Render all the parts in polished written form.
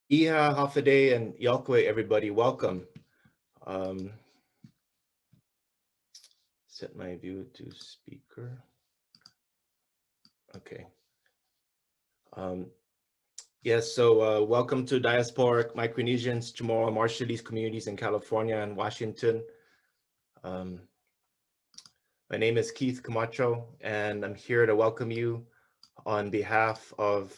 Iha, Hafide, and Yokwe, everybody, welcome. Set my view to speaker. Okay. Yes, so welcome to Diasporic Micronesians, Chamoru and Marshallese communities in California and Washington. My name is Keith Camacho, and I'm here to welcome you on behalf of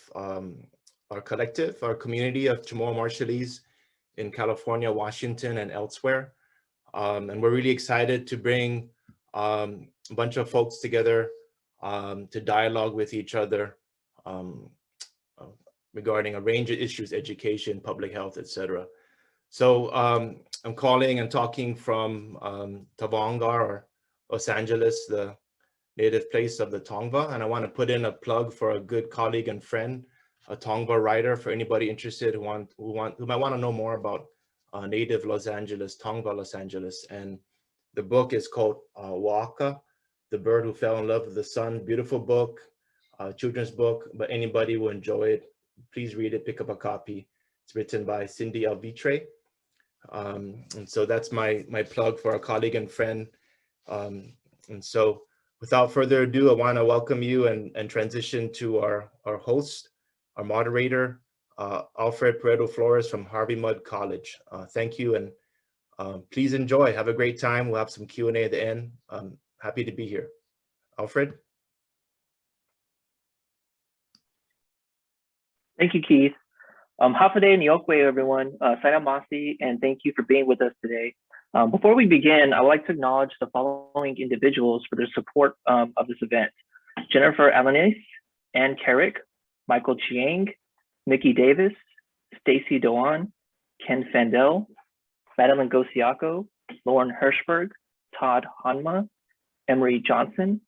our collective, our community of Chamoru and Marshallese in California, Washington, and elsewhere. And we're really excited to bring a bunch of folks together to dialogue with each other regarding a range of issues, education, public health, etc. So I'm calling and talking from Tavonga, or Los Angeles, the native place of the Tongva. And I want to put in a plug for a good colleague and friend, a Tongva writer, for anybody interested who might want to know more about native Los Angeles, Tongva Los Angeles. And the book is called Waka, The Bird Who Fell in Love with the Sun. Beautiful book, children's book, but anybody will enjoy it. Please read it, pick up a copy. It's written by Cindy Alvitre. And so that's my plug for our colleague and friend. And so without further ado, I want to welcome you and transition to our host, our moderator, Alfred Pareto Flores from Harvey Mudd College. Thank you, and please enjoy. Have a great time. We'll have some Q&A at the end. Happy to be here. Alfred? Thank you, Keith. Hafide and Yokwe, everyone. Saina Masi, and thank you for being with us today. Before we begin, I would like to acknowledge the following individuals for their support of this event: Jennifer Alanis, Ann Carrick, Michael Chiang, Mickey Davis, Stacy Doan, Ken Fandel, Madeline Gosiaco, Lauren Hirschberg, Todd Hanma, Emery Johnson,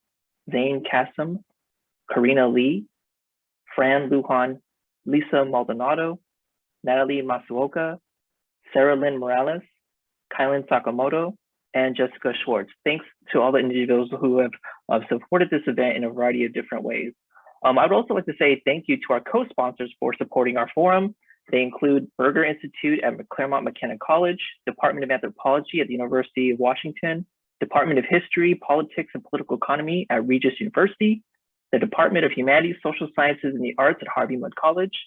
Zane Kassam, Karina Lee, Fran Lujan, Lisa Maldonado, Natalie Masuoka, Sarah Lynn Morales, Kylan Sakamoto, and Jessica Schwartz. Thanks to all the individuals who have supported this event in a variety of different ways. I would also like to say thank you to our co-sponsors for supporting our forum. They include Berger Institute at Claremont McKenna College, Department of Anthropology at the University of Washington, Department of History, Politics, and Political Economy at Regis University, the Department of Humanities, Social Sciences, and the Arts at Harvey Mudd College,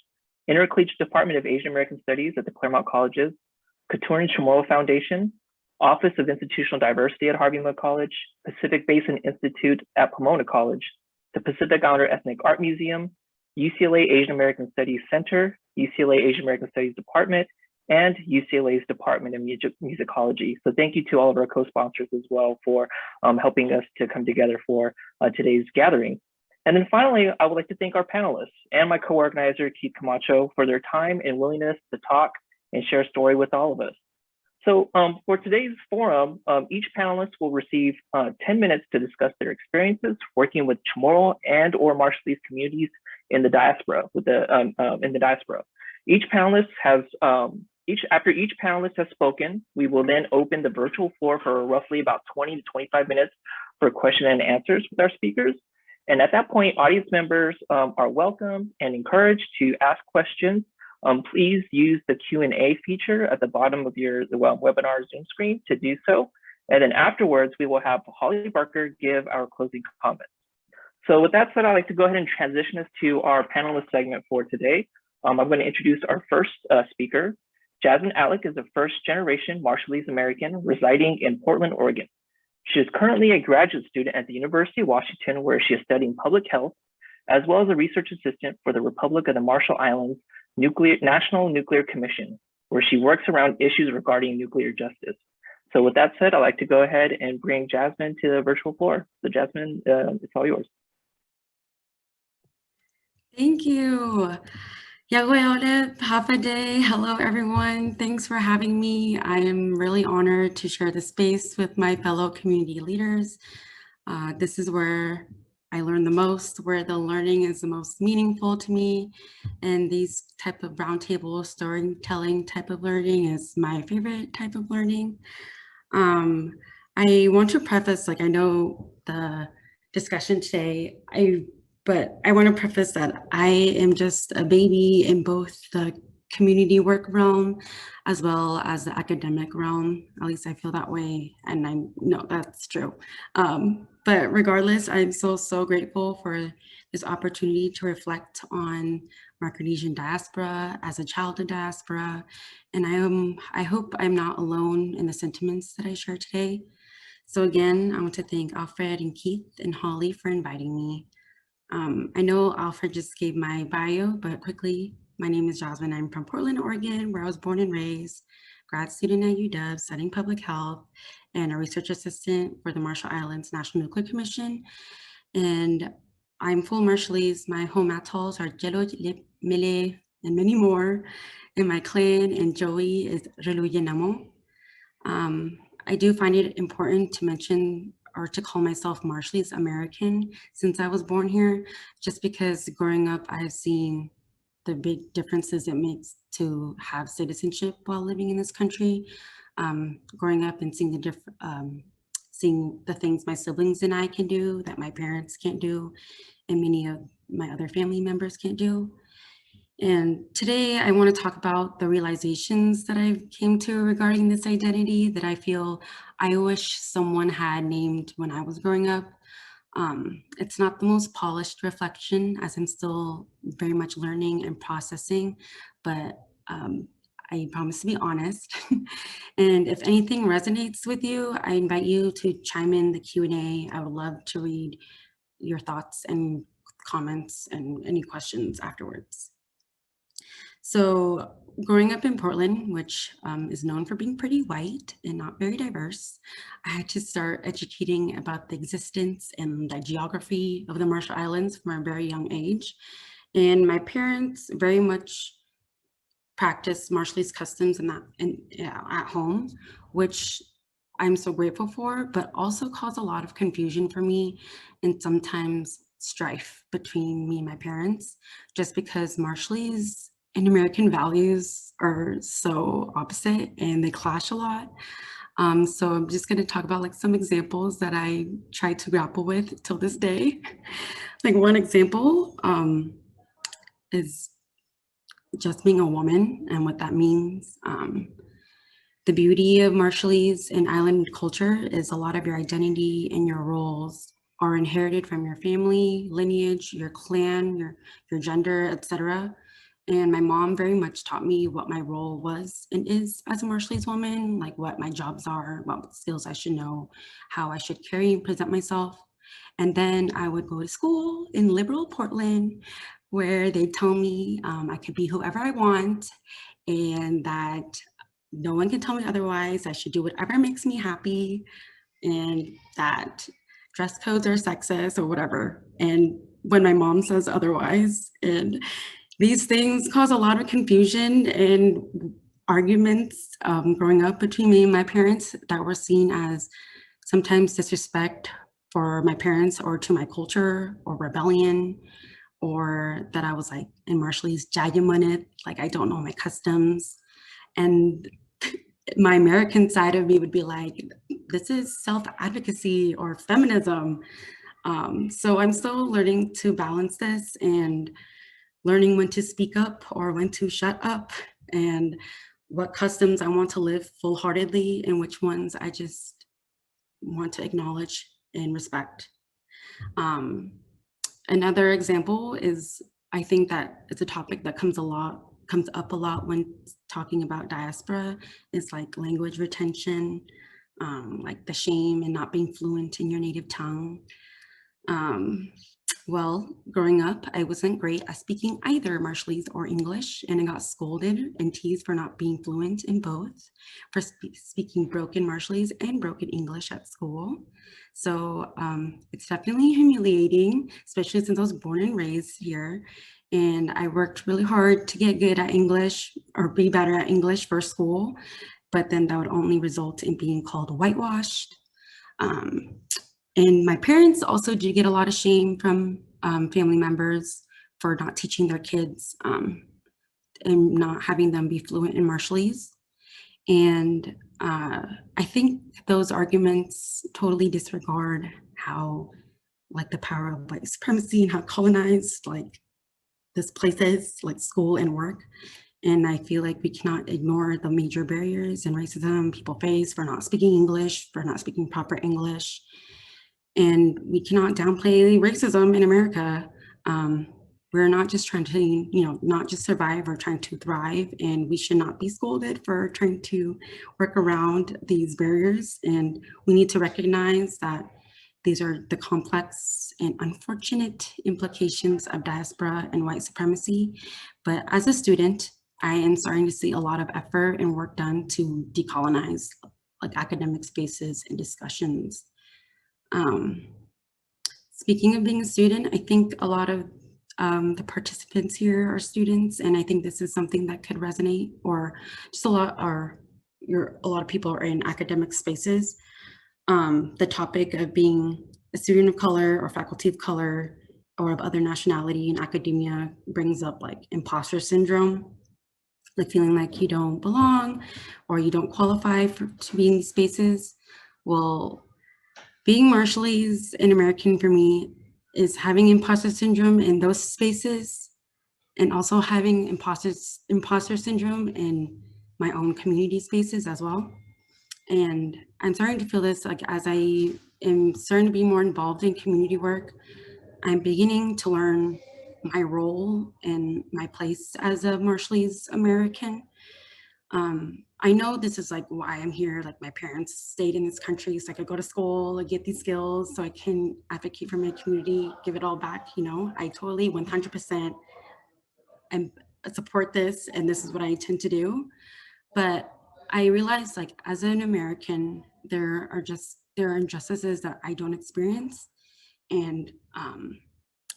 Intercollegiate Department of Asian American Studies at the Claremont Colleges, Couture and Chamorro Foundation, Office of Institutional Diversity at Harvey Mudd College, Pacific Basin Institute at Pomona College, the Pacific Islander Ethnic Art Museum, UCLA Asian American Studies Center, UCLA Asian American Studies Department, and UCLA's Department of Musicology. So thank you to all of our co-sponsors as well for helping us to come together for today's gathering. And then finally, I would like to thank our panelists and my co-organizer, Keith Camacho, for their time and willingness to talk and share a story with all of us. So for today's forum, each panelist will receive 10 minutes to discuss their experiences working with Chamorro and or Marshallese communities in the diaspora. Each panelist has, after each panelist has spoken, we will then open the virtual floor for roughly about 20 to 25 minutes for question and answers with our speakers. And at that point, audience members are welcome and encouraged to ask questions. Please use the Q&A feature at the bottom of your webinar Zoom screen to do so. And then afterwards, we will have Holly Barker give our closing comments. So with that said, I'd like to go ahead and transition us to our panelist segment for today. I'm going to introduce our first speaker. Jasmine Alec is a first-generation Marshallese American residing in Portland, Oregon. She is currently a graduate student at the University of Washington, where she is studying public health, as well as a research assistant for the Republic of the Marshall Islands National Nuclear Commission, where she works around issues regarding nuclear justice. So with that said, I'd like to go ahead and bring Jasmine to the virtual floor. So Jasmine, it's all yours. Thank you. Hello, everyone. Thanks for having me. I am really honored to share the space with my fellow community leaders. This is where I learn the most, where the learning is the most meaningful to me. And these type of roundtable storytelling type of learning is my favorite type of learning. I want to preface, I know the discussion today, but I want to preface that I am just a baby in both the community work realm, as well as the academic realm. At least I feel that way, and I know that's true. But regardless, I'm so grateful for this opportunity to reflect on Micronesian diaspora as a child of diaspora. And I hope I'm not alone in the sentiments that I share today. So again, I want to thank Alfred and Keith and Holly for inviting me. I know Alfred just gave my bio, but quickly, my name is Jasmine. I'm from Portland, Oregon, where I was born and raised, grad student at UW, studying public health, and a research assistant for the Marshall Islands National Nuclear Commission. And I'm full Marshallese. My home atolls are Jelo, Mele, and many more. And my clan and Joey is Reluyenamo. I do find it important to mention or to call myself Marshallese American since I was born here, just because growing up, I've seen the big differences it makes to have citizenship while living in this country. Growing up and seeing the things my siblings and I can do that my parents can't do, and many of my other family members can't do. And today I want to talk about the realizations that I came to regarding this identity that I feel I wish someone had named when I was growing up. It's not the most polished reflection, as I'm still very much learning and processing, but I promise to be honest. And if anything resonates with you, I invite you to chime in the Q&A. I would love to read your thoughts and comments and any questions afterwards. So growing up in Portland, which is known for being pretty white and not very diverse, I had to start educating about the existence and the geography of the Marshall Islands from a very young age. And my parents very much practiced Marshallese customs at home, which I'm so grateful for, but also caused a lot of confusion for me and sometimes strife between me and my parents, just because Marshallese and American values are so opposite and they clash a lot. So I'm just going to talk about like some examples that I try to grapple with till this day. Like one example is just being a woman and what that means. The beauty of Marshallese and island culture is a lot of your identity and your roles are inherited from your family, lineage, your clan, your gender, etc. And my mom very much taught me what my role was and is as a Marshallese woman, like what my jobs are, what skills I should know, how I should carry and present myself. And then I would go to school in liberal Portland, where they tell me I could be whoever I want and that no one can tell me otherwise. I should do whatever makes me happy and that dress codes are sexist or whatever. And when my mom says otherwise, and these things cause a lot of confusion and arguments growing up between me and my parents that were seen as sometimes disrespect for my parents or to my culture or rebellion, or that I was like in Marshallese jayamunit, like I don't know my customs. And my American side of me would be like, this is self-advocacy or feminism. So I'm still learning to balance this and learning when to speak up or when to shut up, and what customs I want to live full-heartedly and which ones I just want to acknowledge and respect. Another example is, I think that it's a topic that comes up a lot when talking about diaspora, is like language retention, like the shame and not being fluent in your native tongue. Well, growing up, I wasn't great at speaking either Marshallese or English, and I got scolded and teased for not being fluent in both, for speaking broken Marshallese and broken English at school. So it's definitely humiliating, especially since I was born and raised here. And I worked really hard to get good at English or be better at English for school, but then that would only result in being called whitewashed. And my parents also do get a lot of shame from family members for not teaching their kids and not having them be fluent in Marshallese. And I think those arguments totally disregard how, like, the power of white supremacy and how colonized, like, this place is, like school and work. And I feel like we cannot ignore the major barriers and racism people face for not speaking English, for not speaking proper English. And we cannot downplay racism in America. We're not just trying to, not just survive, we're trying to thrive, and we should not be scolded for trying to work around these barriers. And we need to recognize that these are the complex and unfortunate implications of diaspora and white supremacy. But as a student, I am starting to see a lot of effort and work done to decolonize like academic spaces and discussions. Speaking of being a student, I think a lot of the participants here are students, and I think this is something that could resonate, or just a lot of people are in academic spaces. The topic of being a student of color or faculty of color or of other nationality in academia brings up like imposter syndrome, like feeling like you don't belong or you don't qualify to be in these spaces. Well, being Marshallese and American for me is having imposter syndrome in those spaces, and also having imposter syndrome in my own community spaces as well. And I'm starting to feel this like as I am starting to be more involved in community work, I'm beginning to learn my role and my place as a Marshallese American. I know this is like why I'm here. Like my parents stayed in this country so I could go to school and get these skills so I can advocate for my community, give it all back. I totally 100% and support this, and this is what I intend to do. But I realized like as an American, there are injustices that I don't experience. And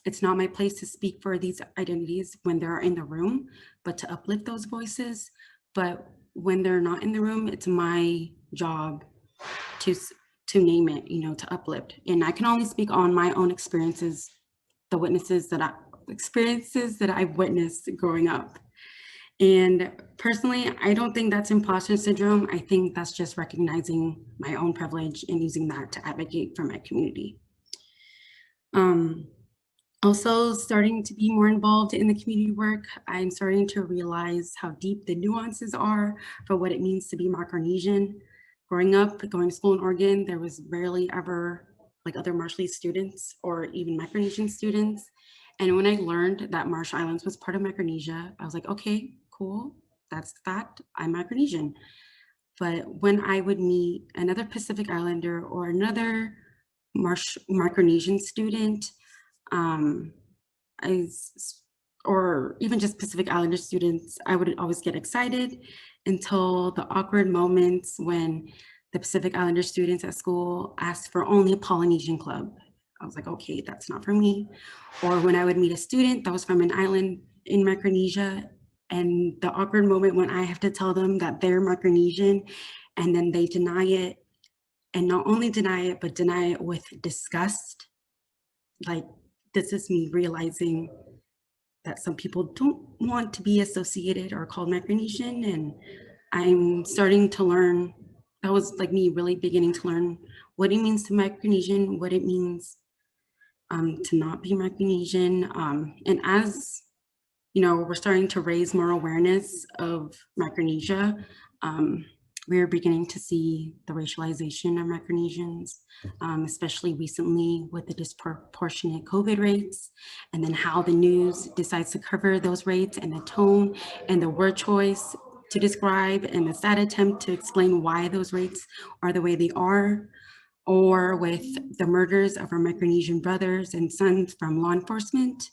it's not my place to speak for these identities when they're in the room, but to uplift those voices. But when they're not in the room, it's my job to name it, to uplift. And I can only speak on my own experiences, the experiences that I've witnessed growing up. And personally, I don't think that's imposter syndrome. I think that's just recognizing my own privilege and using that to advocate for my community. Also starting to be more involved in the community work, I'm starting to realize how deep the nuances are for what it means to be Micronesian. Growing up, going to school in Oregon, there was rarely ever like other Marshallese students or even Micronesian students. And when I learned that Marshall Islands was part of Micronesia, I was like, okay, cool, that's the fact, I'm Micronesian. But when I would meet another Pacific Islander or another Micronesian student, or even just Pacific Islander students, I would always get excited until the awkward moments when the Pacific Islander students at school asked for only a Polynesian club. I was like, okay, that's not for me. Or when I would meet a student that was from an island in Micronesia, and the awkward moment when I have to tell them that they're Micronesian, and then they deny it, and not only deny it, but deny it with disgust. Like, this is me realizing that some people don't want to be associated or called Micronesian, and I'm starting to learn, that was like me really beginning to learn what it means to Micronesian, what it means to not be Micronesian. And as we're starting to raise more awareness of Micronesia, we're beginning to see the racialization of Micronesians, especially recently with the disproportionate COVID rates, and then how the news decides to cover those rates, and the tone and the word choice to describe, and the sad attempt to explain why those rates are the way they are, or with the murders of our Micronesian brothers and sons from law enforcement.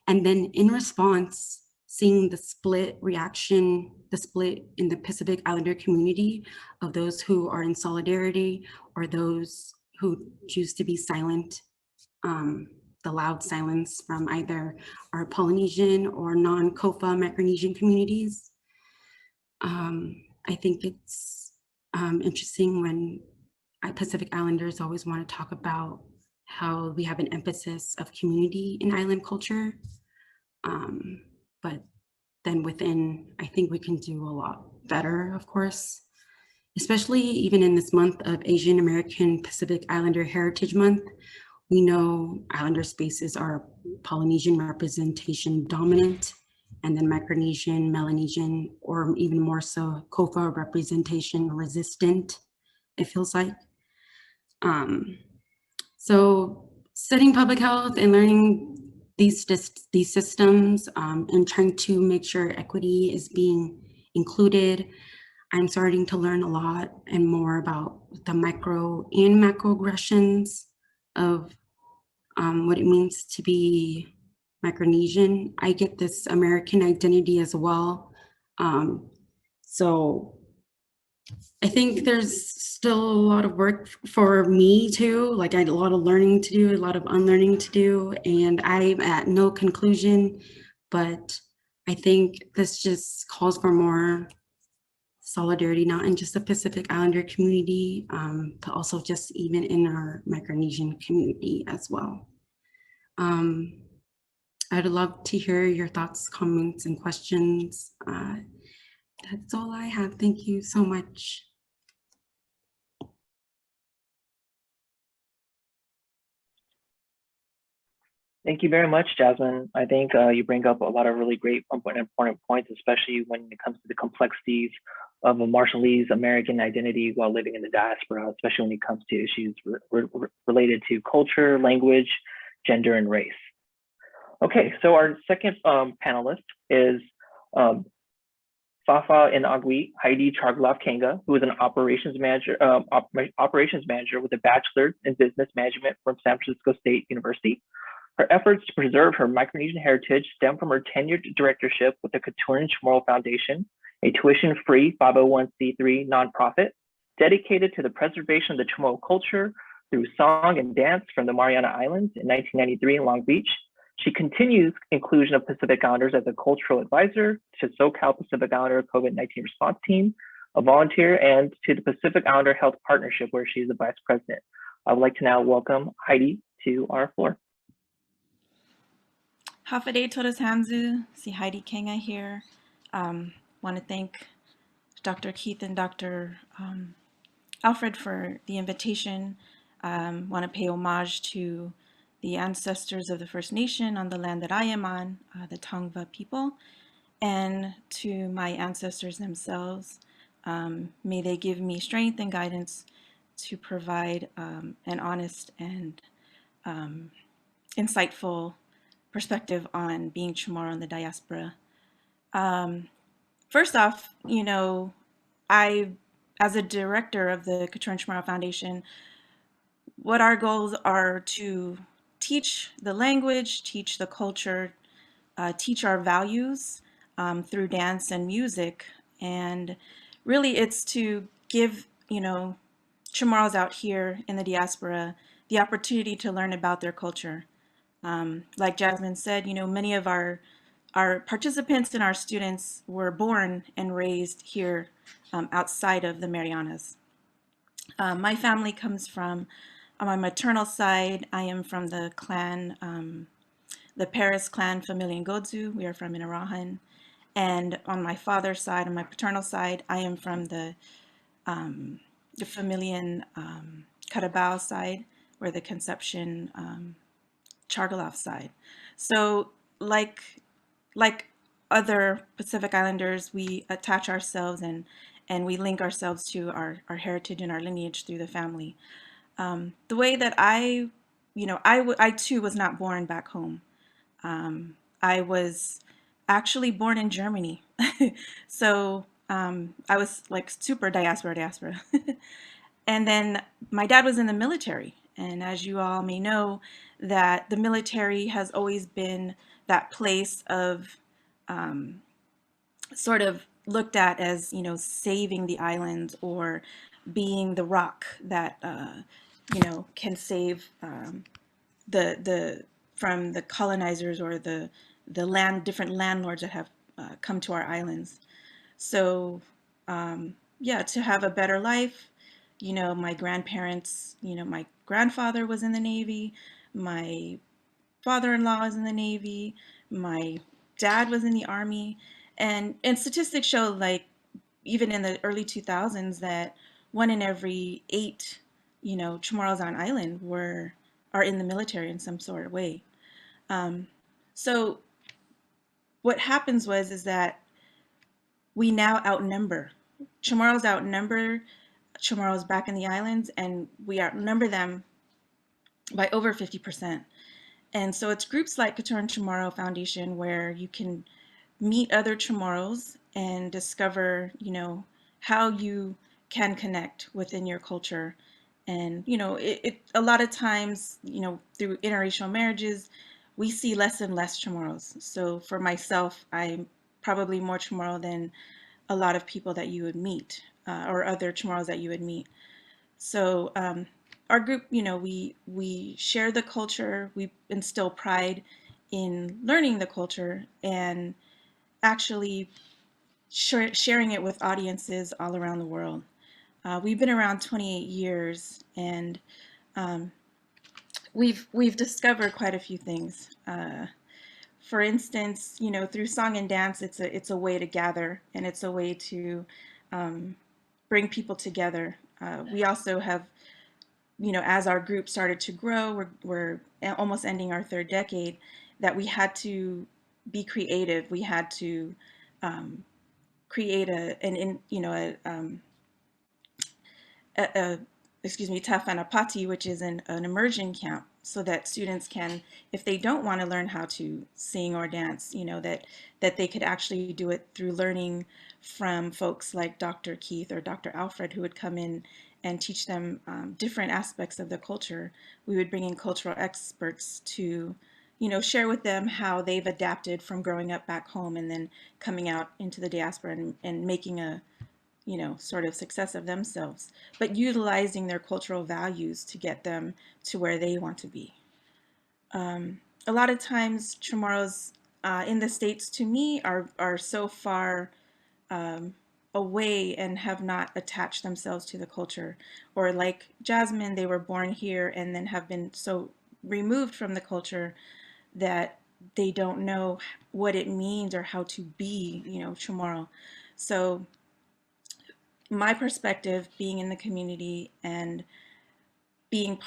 And then in response, seeing the split reaction, the split in the Pacific Islander community of those who are in solidarity or those who choose to be silent, the loud silence from either our Polynesian or non-COFA Micronesian communities. I think it's interesting when Pacific Islanders always want to talk about how we have an emphasis of community in island culture. But then within, I think we can do a lot better, of course, especially even in this month of Asian American Pacific Islander Heritage Month. We know Islander spaces are Polynesian representation dominant, and then Micronesian, Melanesian, or even more so COFA representation resistant, it feels like. So studying public health and learning these systems and trying to make sure equity is being included, I'm starting to learn a lot and more about the micro and macroaggressions of what it means to be Micronesian. I get this American identity as well. So I think there's still a lot of work for me too. Like I had a lot of learning to do, a lot of unlearning to do, and I'm at no conclusion, but I think this just calls for more solidarity, not in just the Pacific Islander community, but also just even in our Micronesian community as well. I'd love to hear your thoughts, comments, and questions. That's all I have. Thank you so much. Thank you very much, Jasmine. I think you bring up a lot of really great important points, especially when it comes to the complexities of a Marshallese American identity while living in the diaspora, especially when it comes to issues related to culture, language, gender, and race. Okay, so our second panelist is Fafa Inagwi Heidi Chargloff Kenga, who is an operations manager with a bachelor's in business management from San Francisco State University. Her efforts to preserve her Micronesian heritage stem from her tenured directorship with the Chamoru and Marshallese Foundation, a tuition-free 501c3 nonprofit dedicated to the preservation of the Chamoru culture through song and dance from the Mariana Islands in 1993 in Long Beach. She continues inclusion of Pacific Islanders as a cultural advisor to SoCal Pacific Islander COVID-19 response team, a volunteer, and to the Pacific Islander Health Partnership, where she is the vice president. I would like to now welcome Heidi to our floor. Hafade Todas Hamzu, si Heidi Kenga here. Want to thank Dr. Keith and Dr. Alfred for the invitation. Want to pay homage to the ancestors of the First Nation on the land that I am on, the Tongva people, and to my ancestors themselves. May they give me strength and guidance to provide an honest and insightful perspective on being Chamoru in the diaspora. First off, you know, as a director of the Chamoru and Marshallese Foundation, what our goals are to teach the language, teach the culture, teach our values through dance and music. And really it's to give, you know, Chamorros out here in the diaspora the opportunity to learn about their culture. Like Jasmine said, you know, many of our participants and our students were born and raised here outside of the Marianas. My family comes from, on my maternal side, I am from the clan, the Paris clan Familian Godzu. We are from Inarahan. And on my father's side, on my paternal side, I am from the Familian Carabao side, or the Conception Chargaloff side. So like other Pacific Islanders, we attach ourselves and we link ourselves to our heritage and our lineage through the family. The way that I too was not born back home. I was actually born in Germany. So I was like super diaspora. And then my dad was in the military. And as you all may know, that the military has always been that place of sort of looked at as, you know, saving the island or being the rock that, you know, can save from the colonizers or the different landlords that have come to our islands. So yeah, to have a better life, you know, my grandparents, you know, my grandfather was in the Navy, my father-in-law was in the Navy, my dad was in the Army, and statistics show, like, even in the early 2000s, that 1 in every 8, you know, Chamorros on island are in the military in some sort of way. So what happens is that we now outnumber. Chamorros outnumber Chamorros back in the islands, and we outnumber them by over 50%. And so it's groups like Couture Chamorro Foundation where you can meet other Chamorros and discover, how you can connect within your culture. And, a lot of times, through interracial marriages, we see less and less Chamorros. So for myself, I'm probably more Chamorro than a lot of people that you would meet, or other Chamorros that you would meet. So our group, we share the culture, we instill pride in learning the culture and actually sharing it with audiences all around the world. We've been around 28 years, and we've discovered quite a few things. For instance, through song and dance, it's a way to gather, and it's a way to bring people together. We also have, as our group started to grow, we're almost ending our third decade, that we had to be creative. We had to create Tafanapati, which is an immersion camp, so that students can, if they don't want to learn how to sing or dance, that they could actually do it through learning from folks like Dr. Keith or Dr. Alfred, who would come in and teach them different aspects of the culture. We would bring in cultural experts to, share with them how they've adapted from growing up back home and then coming out into the diaspora and making a, sort of success of themselves, but utilizing their cultural values to get them to where they want to be. A lot of times, Chamorros in the States, to me, are so far away and have not attached themselves to the culture. Or like Jasmine, they were born here and then have been so removed from the culture that they don't know what it means or how to be, Chamorro. So my perspective, being in the community and being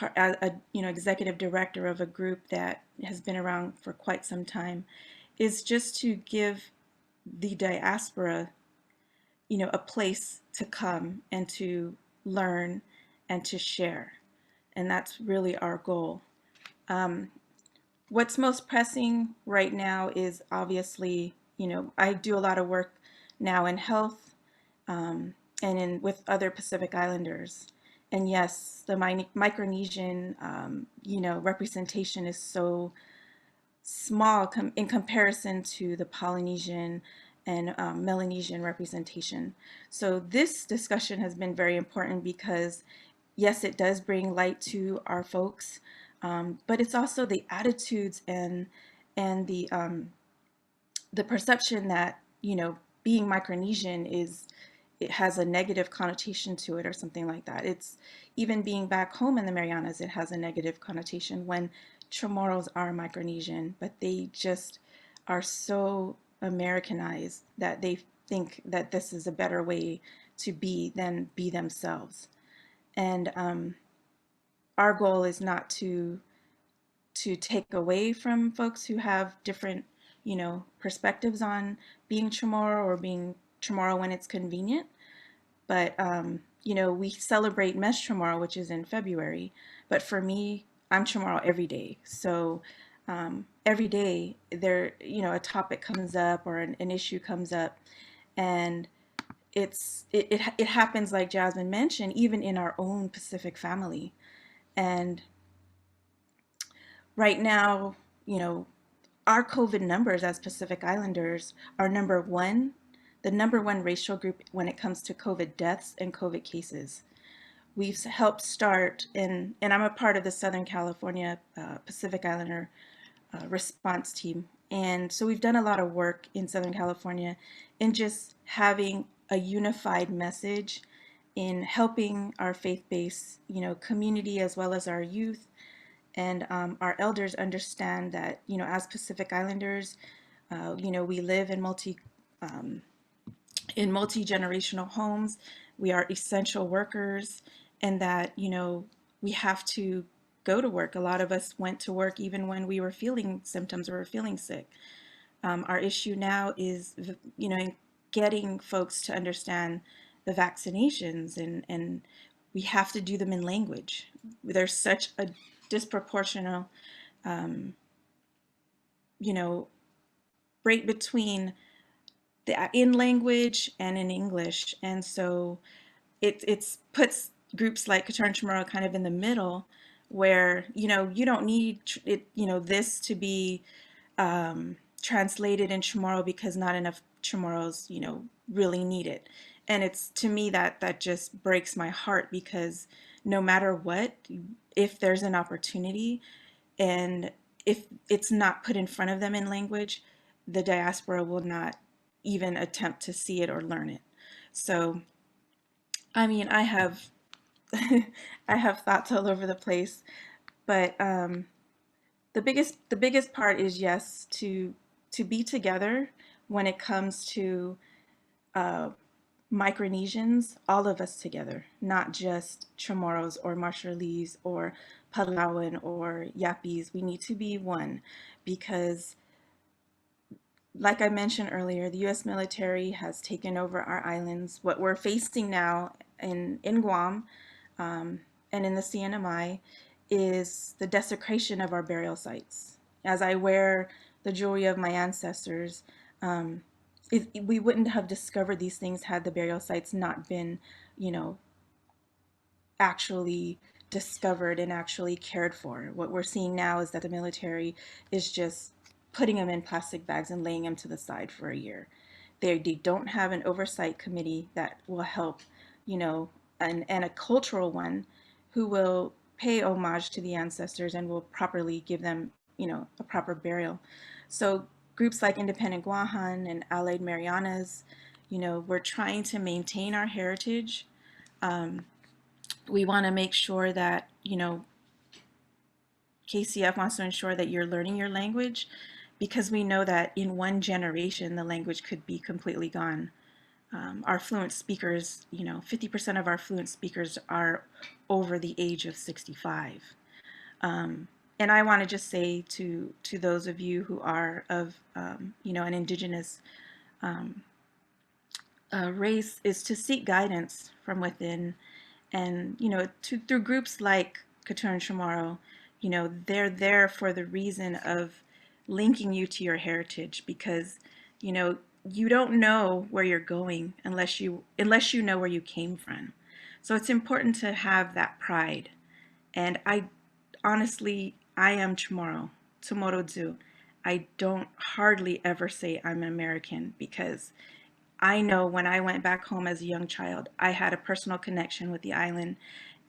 executive director of a group that has been around for quite some time, is just to give the diaspora, a place to come and to learn and to share. And that's really our goal. What's most pressing right now is obviously, I do a lot of work now in health and with other Pacific Islanders. And yes, the Micronesian, representation is so small in comparison to the Polynesian and Melanesian representation. So this discussion has been very important because, yes, it does bring light to our folks, but it's also the attitudes and the perception that, being Micronesian it has a negative connotation to it or something like that. It's even being back home in the Marianas, it has a negative connotation when Chamorros are Micronesian, but they just are so Americanized that they think that this is a better way to be than be themselves. And our goal is not to take away from folks who have different, perspectives on being Chamorro or being Chamorro when it's convenient. But, we celebrate Mes Chamorro, which is in February. But for me, I'm Chamorro every day. So every day there, a topic comes up or an issue comes up. And it happens, like Jasmine mentioned, even in our own Pacific family. And right now, our COVID numbers as Pacific Islanders are the number one racial group when it comes to COVID deaths and COVID cases. We've helped start, and I'm a part of the Southern California Pacific Islander response team. And so we've done a lot of work in Southern California in just having a unified message in helping our faith-based, community as well as our youth and our elders understand that, as Pacific Islanders, we live in multi-generational homes. We are essential workers, and that, we have to go to work. A lot of us went to work even when we were feeling symptoms or were feeling sick. Our issue now is, getting folks to understand the vaccinations, and we have to do them in language. There's such a disproportional, break between the in language and in English, and so it puts groups like Qatar and Chamorro kind of in the middle, where you don't need it, this to be translated in Chamorro because not enough Chamorros really need it. And it's, to me, that just breaks my heart, because no matter what, if there's an opportunity and if it's not put in front of them in language, the diaspora will not even attempt to see it or learn it. So, I mean, I have I have thoughts all over the place, but the biggest part is, yes, to be together when it comes to Micronesians, all of us together, not just Chamorros or Marshallese or Palawan or Yapis. We need to be one, because, like I mentioned earlier, the U.S. military has taken over our islands. What we're facing now in Guam and in the CNMI is the desecration of our burial sites. As I wear the jewelry of my ancestors, we wouldn't have discovered these things had the burial sites not been, actually discovered and actually cared for. What we're seeing now is that the military is just putting them in plastic bags and laying them to the side for a year. They don't have an oversight committee that will help, and a cultural one who will pay homage to the ancestors and will properly give them, a proper burial. So groups like Independent Guahan and Allied Marianas, we're trying to maintain our heritage. We want to make sure that, KCF wants to ensure that you're learning your language, because we know that in one generation, the language could be completely gone. Our fluent speakers, 50% of our fluent speakers are over the age of 65. And I want to just say to those of you who are of, an indigenous race, is to seek guidance from within. And, through groups like Qatar and Chamorro, they're there for the reason of linking you to your heritage, because, you don't know where you're going unless you know where you came from. So it's important to have that pride. And I am Chamorro, Tomorrodzu. I don't hardly ever say I'm an American, because I know when I went back home as a young child, I had a personal connection with the island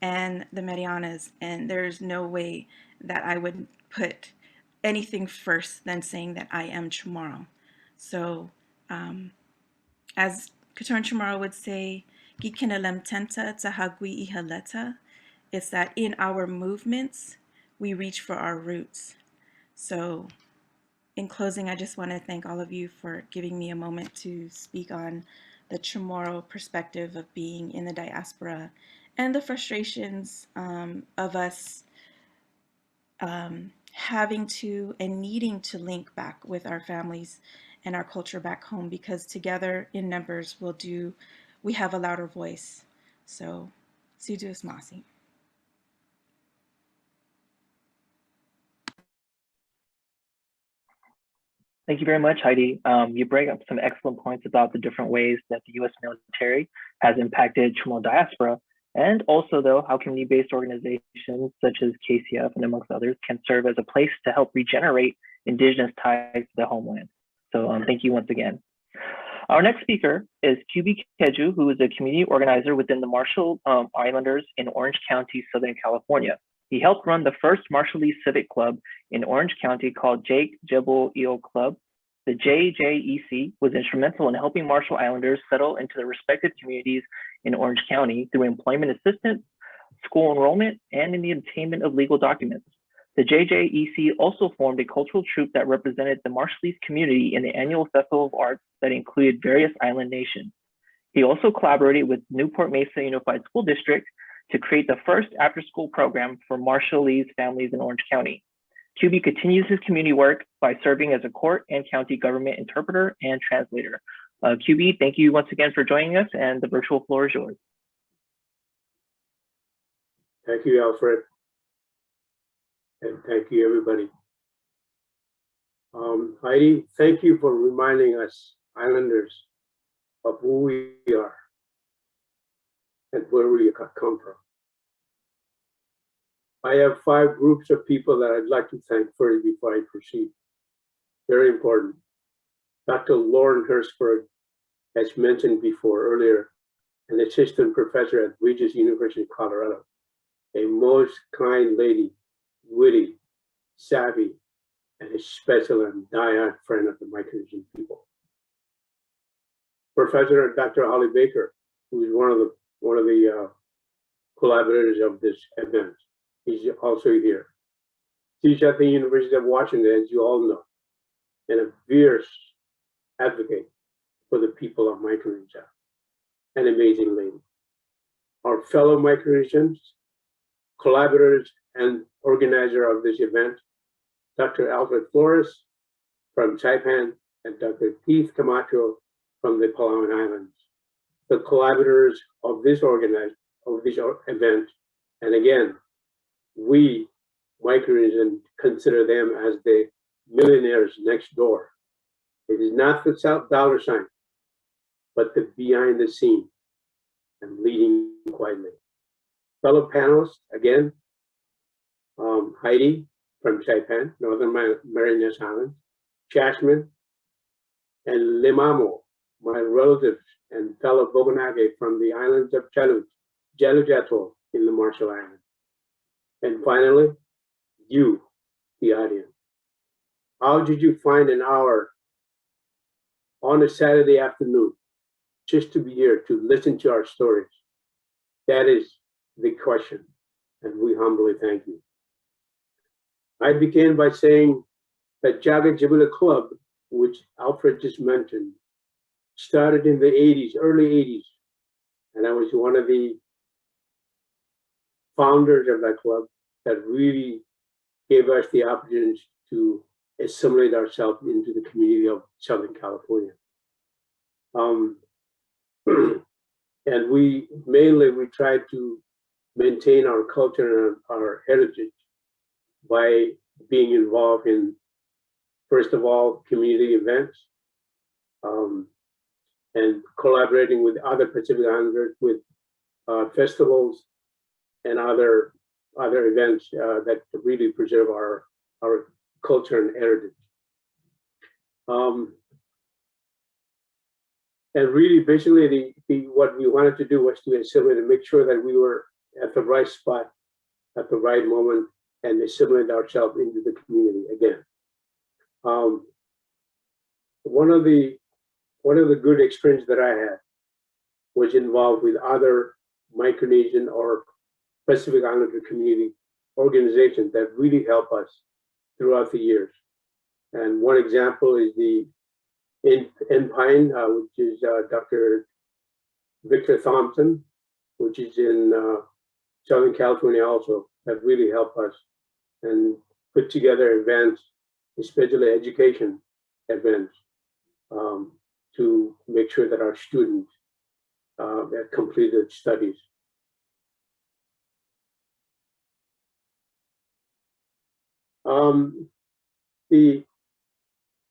and the Marianas, and there's no way that I would put anything first than saying that I am Chamorro. So, as Qatar and Chamorro would say, "Gikinalem tenta tahagui ihaleta," it's that in our movements, we reach for our roots. So, in closing, I just want to thank all of you for giving me a moment to speak on the Chamorro perspective of being in the diaspora, and the frustrations of us having to and needing to link back with our families and our culture back home, because together in numbers we have a louder voice. So, Sidu Ismasi. Thank you very much, Heidi. You bring up some excellent points about the different ways that the U.S. military has impacted Chamorro diaspora, and also, though, how community-based organizations such as KCF and amongst others can serve as a place to help regenerate indigenous ties to the homeland. So thank you once again. Our next speaker is Kubi Keju, who is a community organizer within the Marshall Islanders in Orange County, Southern California. He helped run the first Marshallese Civic Club in Orange County called Jake Jebel Eel Club. The JJEC was instrumental in helping Marshall Islanders settle into their respective communities in Orange County through employment assistance, school enrollment, and in the obtainment of legal documents. The JJEC also formed a cultural troupe that represented the Marshallese community in the annual Festival of Arts that included various island nations. He also collaborated with Newport Mesa Unified School District to create the first after-school program for Marshallese families in Orange County. QB continues his community work by serving as a court and county government interpreter and translator. QB, thank you once again for joining us, and the virtual floor is yours. Thank you, Alfred. And thank you, everybody. Heidi, thank you for reminding us islanders of who we are and where we come from. I have 5 groups of people that I'd like to thank first before I proceed. Very important. Dr. Lauren Hertzberg, as mentioned before earlier, an assistant professor at Regis University of Colorado, a most kind lady, witty, savvy, and a special and diehard friend of the Micronesian people. Professor Dr. Holly Baker, who is one of the collaborators of this event. He's also here. She's at the University of Washington, as you all know, and a fierce advocate for the people of Micronesia. An amazing lady. Our fellow Micronesians, collaborators, and organizer of this event, Dr. Alfred Flores from Saipan and Dr. Keith Camacho from the Palawan Islands, the collaborators of this event. And again, we Micronesians consider them as the millionaires next door. It is not the dollar sign, but the behind the scene and leading quietly. Fellow panelists, again, Heidi from Saipan, Northern Marianas Islands, Chashman, and Limamo, my relatives and fellow Bogonage from the islands of Jalud Atoll in the Marshall Islands. And finally, you, the audience. How did you find an hour on a Saturday afternoon just to be here to listen to our stories? That is the question, and we humbly thank you. I began by saying that Jaga Jabula Club, which Alfred just mentioned, started in the 80s, early 80s, and I was one of the founders of that club that really gave us the opportunity to assimilate ourselves into the community of Southern California. And we tried to maintain our culture and our heritage by being involved in, first of all, community events, and collaborating with other Pacific Islanders with festivals and other events that really preserve our culture and heritage. And really, basically, what we wanted to do was to assimilate and make sure that we were at the right spot, at the right moment, and assimilate ourselves into the community again. One of the good experiences that I had was involved with other Micronesian or Pacific Islander community organizations that really help us throughout the years. And one example is the Pine, which is Dr. Victor Thompson, which is in Southern California also, that really helped us and put together events, especially education events, to make sure that our students that completed studies.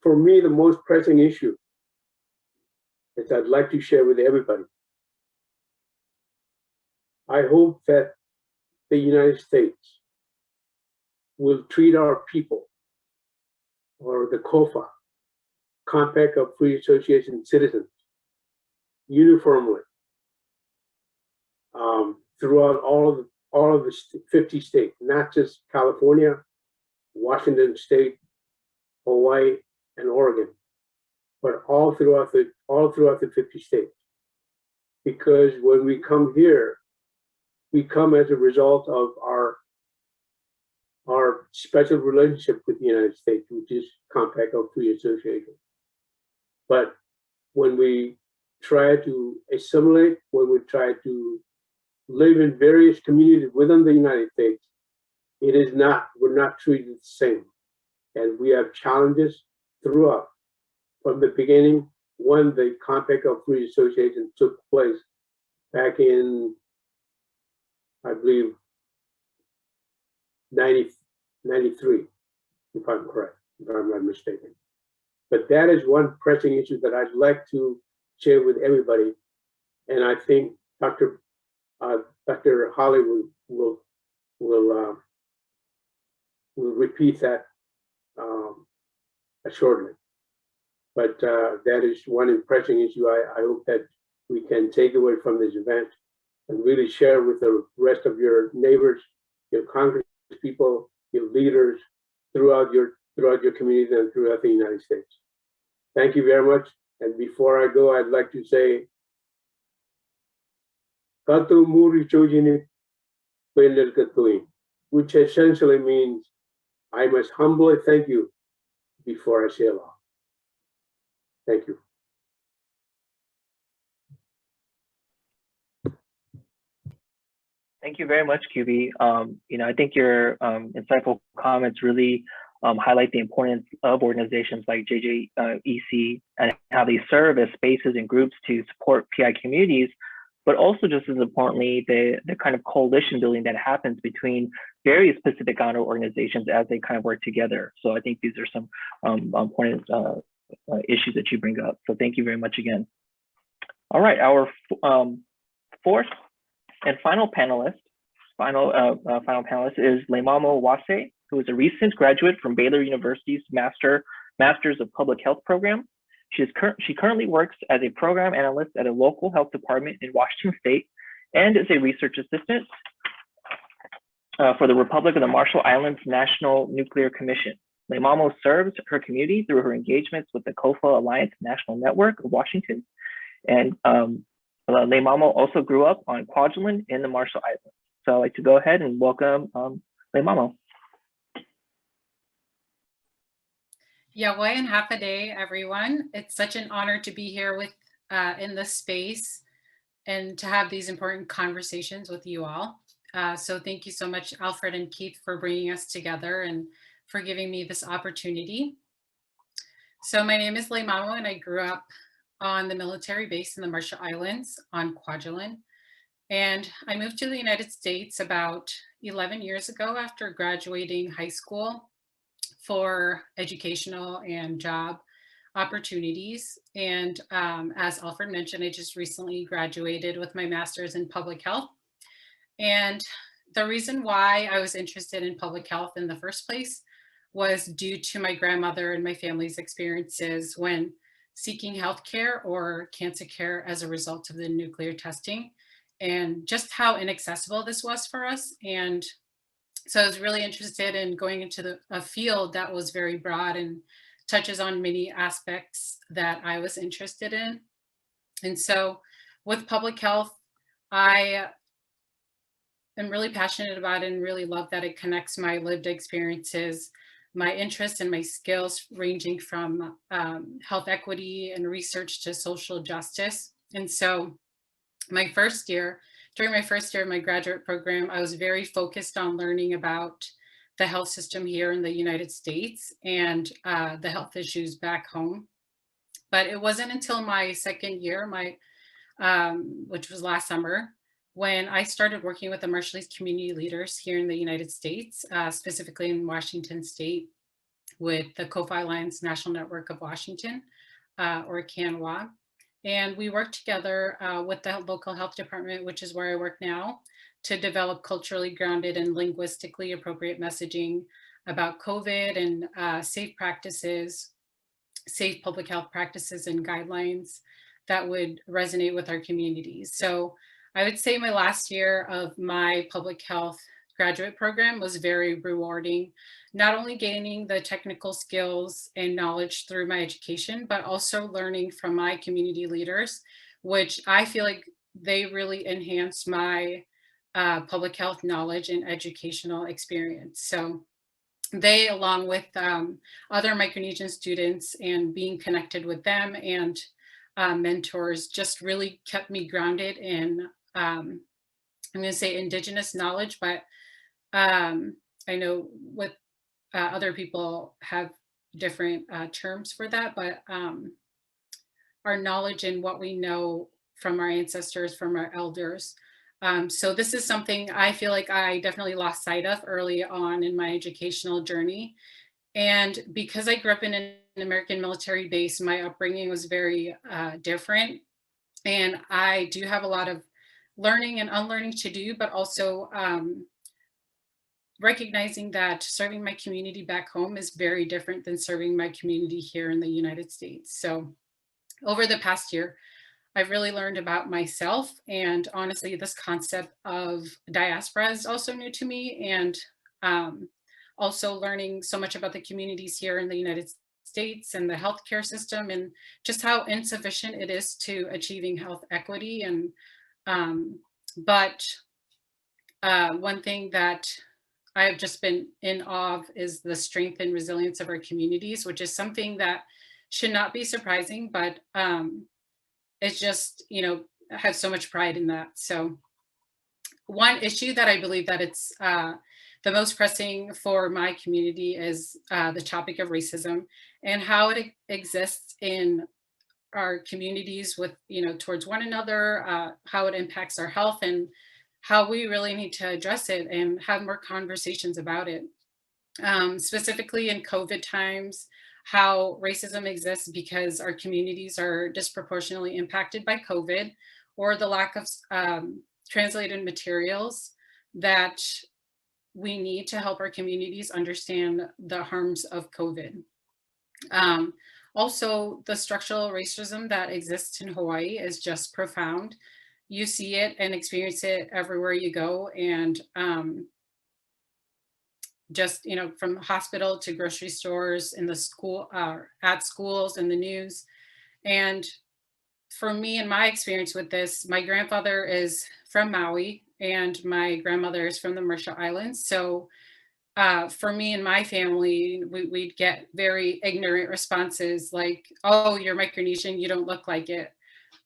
For me, the most pressing issue that I'd like to share with everybody. I hope that the United States will treat our people, or the COFA, Compact of Free Association Citizens, uniformly throughout all of the 50 states, not just California, Washington State, Hawaii, and Oregon, but all throughout the 50 states. Because when we come here, we come as a result of our special relationship with the United States, which is Compact of Free Association. But when we try to assimilate, when we try to live in various communities within the United States, we're not treated the same And we have challenges throughout. From the beginning, when the Compact of Free Association took place back in, I believe, 93, if I'm correct, if I'm not mistaken. But that is one pressing issue that I'd like to share with everybody. And I think Dr. Holly will repeat that shortly. But that is one pressing issue I hope that we can take away from this event and really share with the rest of your neighbors, your Congress people, your leaders throughout your community and throughout the United States. Thank you very much. And before I go, I'd like to say, Katu Muri Chojini Pelel Katuin, which essentially means I must humbly thank you before I say Allah. Thank you. Thank you very much, QB. I think your insightful comments really highlight the importance of organizations like JJEC and how they serve as spaces and groups to support PI communities, but also just as importantly, the kind of coalition building that happens between various Pacific Islander organizations as they kind of work together. So I think these are some important issues that you bring up. So thank you very much again. All right, our fourth and final panelist is Leimamo Wase, who is a recent graduate from Baylor University's Masters of Public Health program. She currently works as a program analyst at a local health department in Washington State and is a research assistant for the Republic of the Marshall Islands National Nuclear Commission. Leimamo serves her community through her engagements with the COFA Alliance National Network of Washington. And Leimamo also grew up on Kwajalein in the Marshall Islands. So I'd like to go ahead and welcome Leimamo. Yahweh and Hafaday, everyone. It's such an honor to be here with in this space and to have these important conversations with you all. So thank you so much, Alfred and Keith, for bringing us together and for giving me this opportunity. So my name is Leimamo, and I grew up on the military base in the Marshall Islands on Kwajalein. And I moved to the United States about 11 years ago after graduating high school for educational and job opportunities. And as Alfred mentioned, I just recently graduated with my master's in public health. And the reason why I was interested in public health in the first place was due to my grandmother and my family's experiences when seeking healthcare or cancer care as a result of the nuclear testing, and just how inaccessible this was for us. And so I was really interested in going into a field that was very broad and touches on many aspects that I was interested in. And so with public health, I am really passionate about it and really love that it connects my lived experiences, my interests and my skills ranging from health equity and research to social justice. And so during my first year of my graduate program, I was very focused on learning about the health system here in the United States and the health issues back home. But it wasn't until my second year, which was last summer, when I started working with the Marshallese community leaders here in the United States, specifically in Washington State, with the COFA Alliance National Network of Washington, or CANWA. And we worked together with the local health department, which is where I work now, to develop culturally grounded and linguistically appropriate messaging about COVID and safe public health practices and guidelines that would resonate with our communities. So I would say my last year of my public health graduate program was very rewarding, not only gaining the technical skills and knowledge through my education, but also learning from my community leaders, which I feel like they really enhanced my public health knowledge and educational experience. So they, along with other Micronesian students and being connected with them and mentors, just really kept me grounded in, I'm going to say indigenous knowledge, but I know with other people have different terms for that, but our knowledge and what we know from our ancestors, from our elders. So this is something I feel like I definitely lost sight of early on in my educational journey. And because I grew up in an American military base, my upbringing was very different. And I do have a lot of learning and unlearning to do, but also recognizing that serving my community back home is very different than serving my community here in the United States. So over the past year, I've really learned about myself, and honestly, this concept of diaspora is also new to me, and also learning so much about the communities here in the United States and the healthcare system, and just how insufficient it is to achieving health equity. And but one thing that I have just been in awe of is the strength and resilience of our communities, which is something that should not be surprising, but it's just, you know, I have so much pride in that. So one issue that I believe that it's the most pressing for my community is the topic of racism and how it exists in our communities with, you know, towards one another, how it impacts our health, and how we really need to address it and have more conversations about it. Specifically in COVID times, how racism exists because our communities are disproportionately impacted by COVID, or the lack of translated materials that we need to help our communities understand the harms of COVID. Also, the structural racism that exists in Hawaii is just profound. You see it and experience it everywhere you go, and just, you know, from hospital to grocery stores, in the school, at schools, in the news. And for me and my experience with this, my grandfather is from Maui and my grandmother is from the Marshall Islands. So for me and my family, we'd get very ignorant responses like, oh, you're Micronesian, you don't look like it.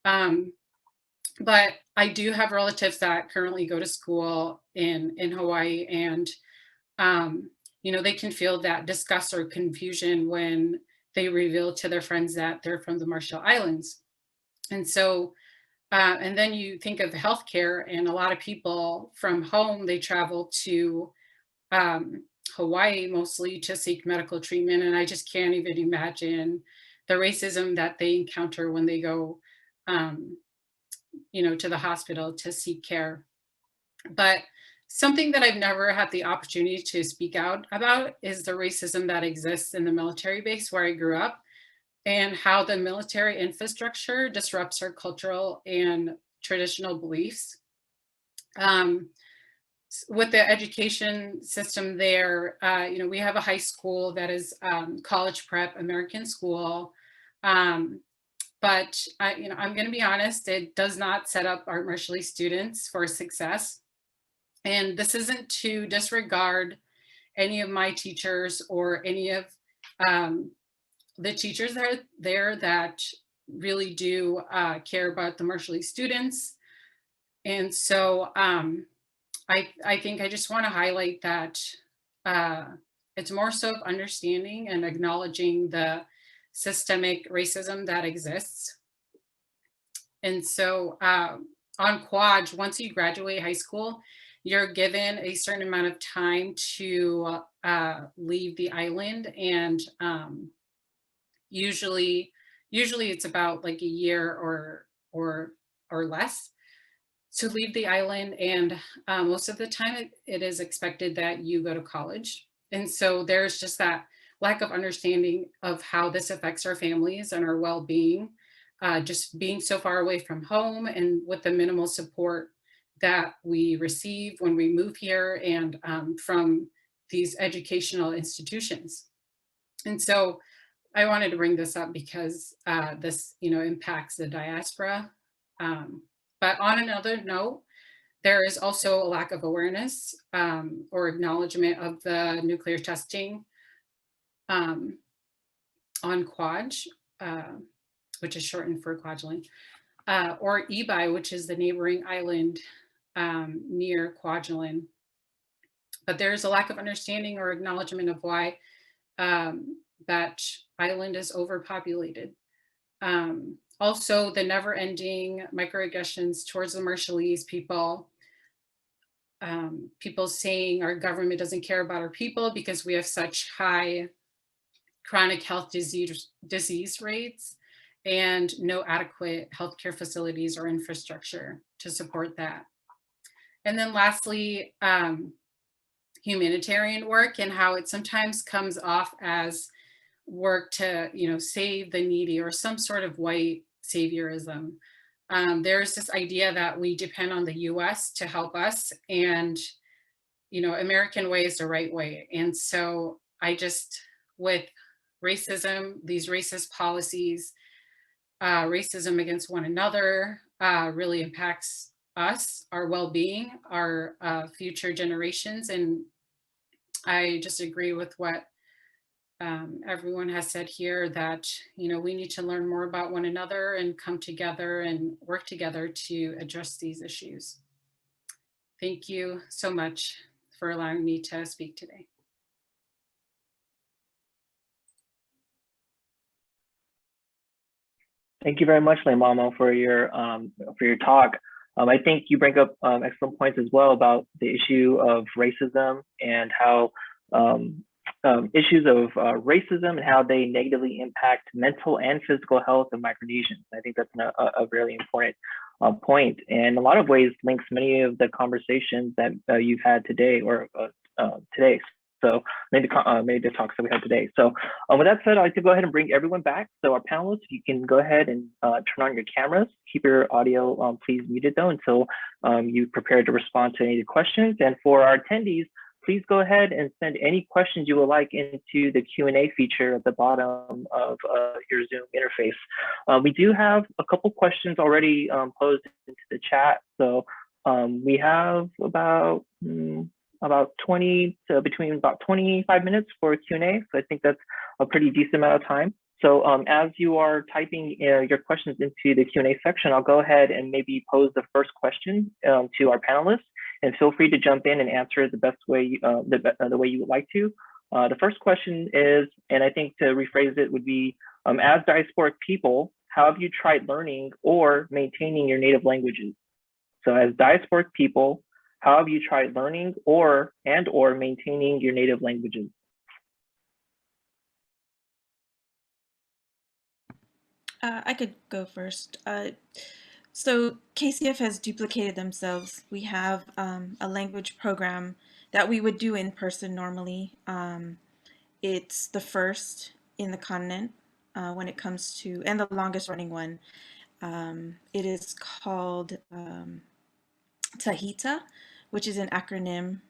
But I do have relatives that currently go to school in Hawaii, and you know, they can feel that disgust or confusion when they reveal to their friends that they're from the Marshall Islands. And so, and then you think of healthcare, and a lot of people from home, they travel to Hawaii mostly to seek medical treatment. And I just can't even imagine the racism that they encounter when they go, you know, to the hospital to seek care. But something that I've never had the opportunity to speak out about is the racism that exists in the military base where I grew up, and how the military infrastructure disrupts our cultural and traditional beliefs. With the education system there, you know, we have a high school that is college prep American school. But you know, I'm going to be honest, it does not set up our Marshallese students for success. And this isn't to disregard any of my teachers or any of the teachers that are there that really do care about the Marshallese students. And so I think I just want to highlight that it's more so of understanding and acknowledging the systemic racism that exists. And so on Quad, once you graduate high school, you're given a certain amount of time to leave the island, and usually it's about like a year or less to leave the island. And most of the time it is expected that you go to college. And so there's just that lack of understanding of how this affects our families and our well-being, just being so far away from home and with the minimal support that we receive when we move here, and from these educational institutions. And so I wanted to bring this up because this, you know, impacts the diaspora. But on another note, there is also a lack of awareness or acknowledgement of the nuclear testing on Kwaj, which is shortened for Kwajalein, or Ebi, which is the neighboring island near Kwajalein. but there's a lack of understanding or acknowledgement of why that island is overpopulated. Also, the never-ending microaggressions towards the Marshallese people, people saying our government doesn't care about our people because we have such high chronic health disease rates and no adequate healthcare facilities or infrastructure to support that. And then lastly, humanitarian work and how it sometimes comes off as work to, save the needy or some sort of white saviorism. There's this idea that we depend on the US to help us, and, American way is the right way. And so with racism, these racist policies, racism against one another really impacts us, our well-being, our future generations. And I just agree with what everyone has said here, that we need to learn more about one another and come together and work together to address these issues. Thank you so much for allowing me to speak today. Thank you very much, Leimamo, for your talk. I think you bring up excellent points as well about the issue of racism and how issues of racism and how they negatively impact mental and physical health of Micronesians. I think that's a really important point, and in a lot of ways links many of the conversations that you've had today or today. So maybe the talks that we had today. So with that said, I'd like to go ahead and bring everyone back. So our panelists, you can go ahead and turn on your cameras. Keep your audio please muted though until you prepare to respond to any of the questions. And for our attendees, please go ahead and send any questions you would like into the Q&A feature at the bottom of your Zoom interface. We do have a couple questions already posed into the chat. So we have about 20 to between about 25 minutes for Q&A. So I think that's a pretty decent amount of time. So as you are typing your questions into the Q&A section, I'll go ahead and maybe pose the first question to our panelists, and feel free to jump in and answer it the best way, the way you would like to. The first question is, and I think to rephrase it would be, as diasporic people, how have you tried learning or maintaining your native languages? So as diasporic people, how have you tried learning or maintaining your native languages? I could go first. So KCF has duplicated themselves. We have a language program that we would do in person normally. It's the first in the continent when it comes to, and the longest running one. It is called Tahita, which is an acronym,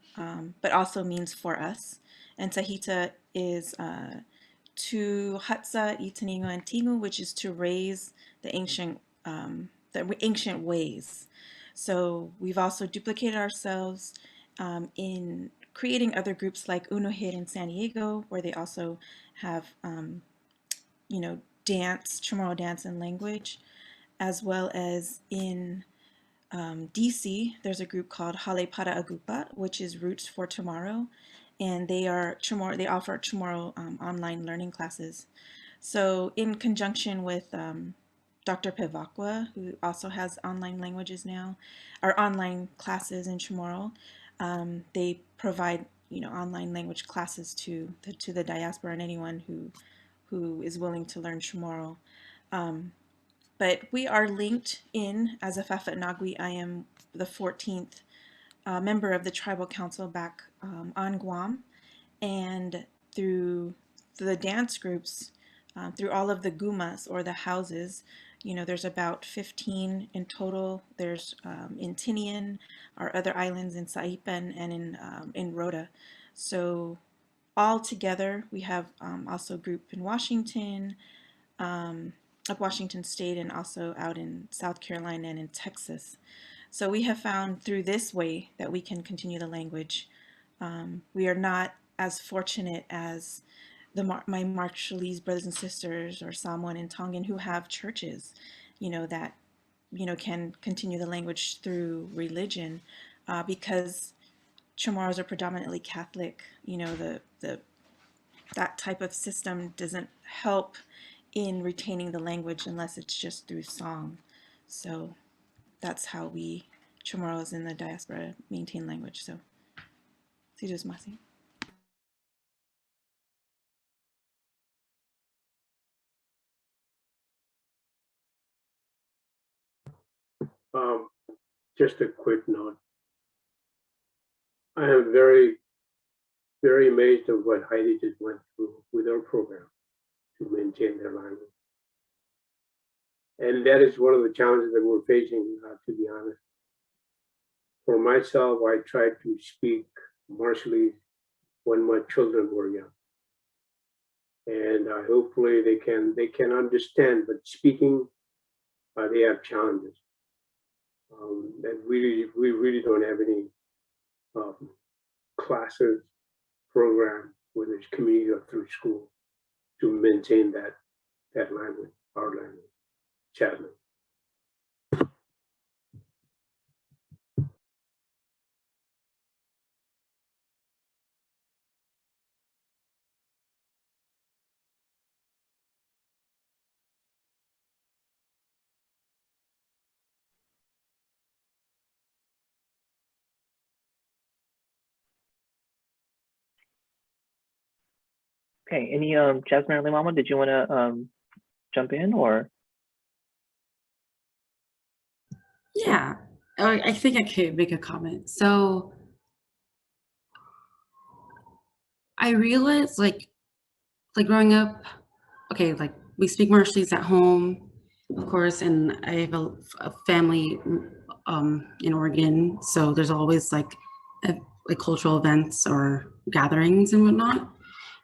but also means for us. And Tahita is to Hatsa Itaningo Antigu, which is to raise the ancient ways. So we've also duplicated ourselves in creating other groups like Unohid in San Diego, where they also have, dance, Chamorro dance and language, as well as in DC, there's a group called Hale Para Agupa, which is Roots for Tomorrow, and they offer Chamorro online learning classes. So in conjunction with Dr. Pevakwa, who also has online languages now, or online classes in Chamorro, they provide online language classes to the diaspora and anyone who is willing to learn Chamorro. But we are linked in as a Fafat Nagui. I am the 14th member of the Tribal Council back on Guam. And through the dance groups, through all of the gumas or the houses, there's about 15 in total. There's in Tinian, our other islands in Saipan and in Rota. So all together, we have also a group in Washington, up Washington State, and also out in South Carolina and in Texas. So we have found through this way that we can continue the language. We are not as fortunate as my Marshallese brothers and sisters or Samoan and Tongan who have churches, that, can continue the language through religion, because Chamorros are predominantly Catholic, you know, that type of system doesn't help in retaining the language unless it's just through song. So that's how we Chamorros in the diaspora maintain language. So, Sijus Masi. Just a quick note. I am very, very amazed at what Heidi just went through with our program to maintain their language. And that is one of the challenges that we're facing, to be honest. For myself, I tried to speak Marshallese when my children were young. And hopefully they can understand, but speaking, they have challenges. And we really don't have any classes, program, whether it's community or through school, to maintain that language, our language, Chapman. Okay, any Jasmine or Limama, did you want to jump in or? Yeah, I think I could make a comment. So I realized like growing up, okay, like we speak Marshallese at home, of course, and I have a family in Oregon, so there's always like cultural events or gatherings and whatnot.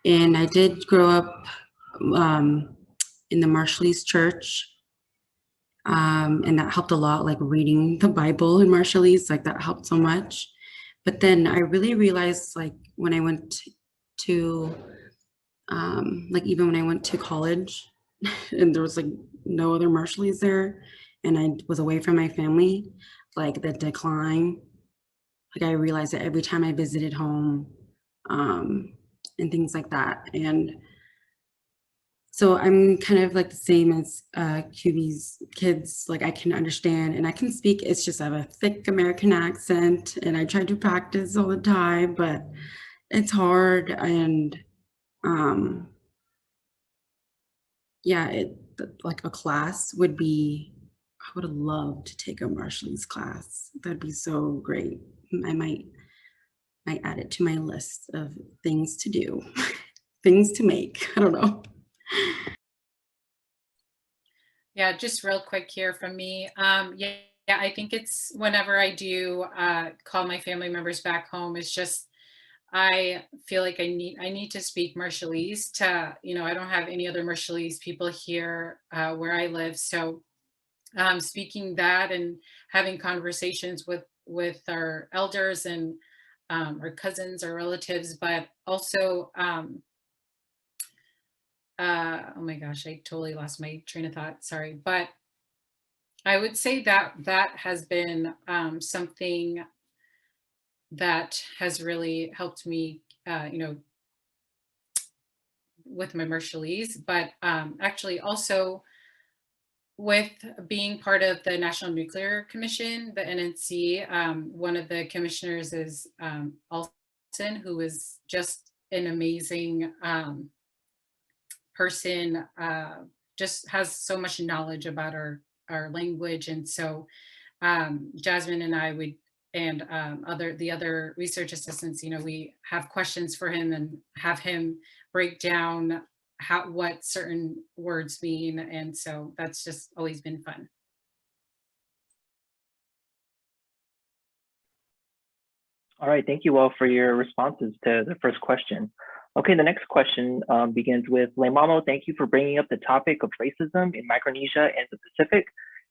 And I did grow up in the Marshallese church, and that helped a lot, like reading the Bible in Marshallese, like that helped so much. But then I really realized, like when I went to, like even when I went to college, and there was like no other Marshallese there, and I was away from my family, like the decline, like I realized that every time I visited home, and things like that. And so I'm kind of like the same as QB's kids, like I can understand and I can speak, it's just I have a thick American accent and I try to practice all the time, but it's hard. And yeah, like a class would be, I would have loved to take a Marshallese class. That'd be so great. I might add it to my list of things to do, things to make, I don't know. Yeah, just real quick here from me. Yeah, I think it's whenever I do call my family members back home, it's just, I feel like I need to speak Marshallese to, you know, I don't have any other Marshallese people here where I live. So speaking that and having conversations with our elders and our cousins or relatives, but also, oh my gosh, I totally lost my train of thought. Sorry. But I would say that that has been something that has really helped me, you know, with my Marshallese, but actually also with being part of the National Nuclear Commission, the NNC. One of the commissioners is Alton, who is just an amazing person, just has so much knowledge about our language. And so Jasmine and I would, and the other research assistants, you know, we have questions for him and have him break down what certain words mean. And so that's just always been fun. All right, thank you all for your responses to the first question. Okay, the next question begins with, Leimamo, thank you for bringing up the topic of racism in Micronesia and the Pacific.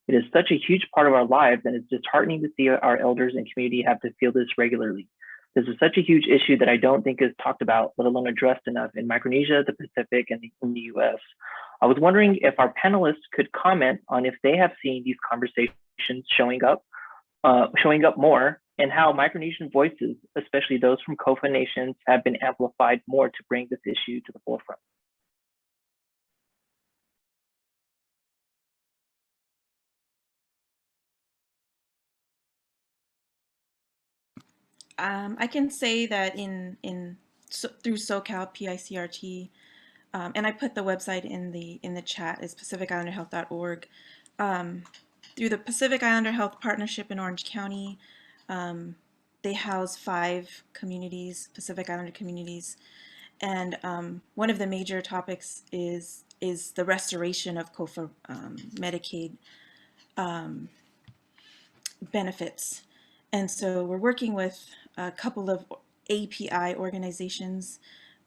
It is such a huge part of our lives, and it's disheartening to see our elders and community have to feel this regularly. This is such a huge issue that I don't think is talked about, let alone addressed enough in Micronesia, the Pacific, and in the US. I was wondering if our panelists could comment on if they have seen these conversations showing up more and how Micronesian voices, especially those from COFA nations, have been amplified more to bring this issue to the forefront. I can say that through SoCal PICRT, and I put the website in the chat, is pacificislanderhealth.org. Through the Pacific Islander Health Partnership in Orange County, they house 5 communities, Pacific Islander communities, and one of the major topics is the restoration of COFA Medicaid benefits. And so we're working with a couple of API organizations,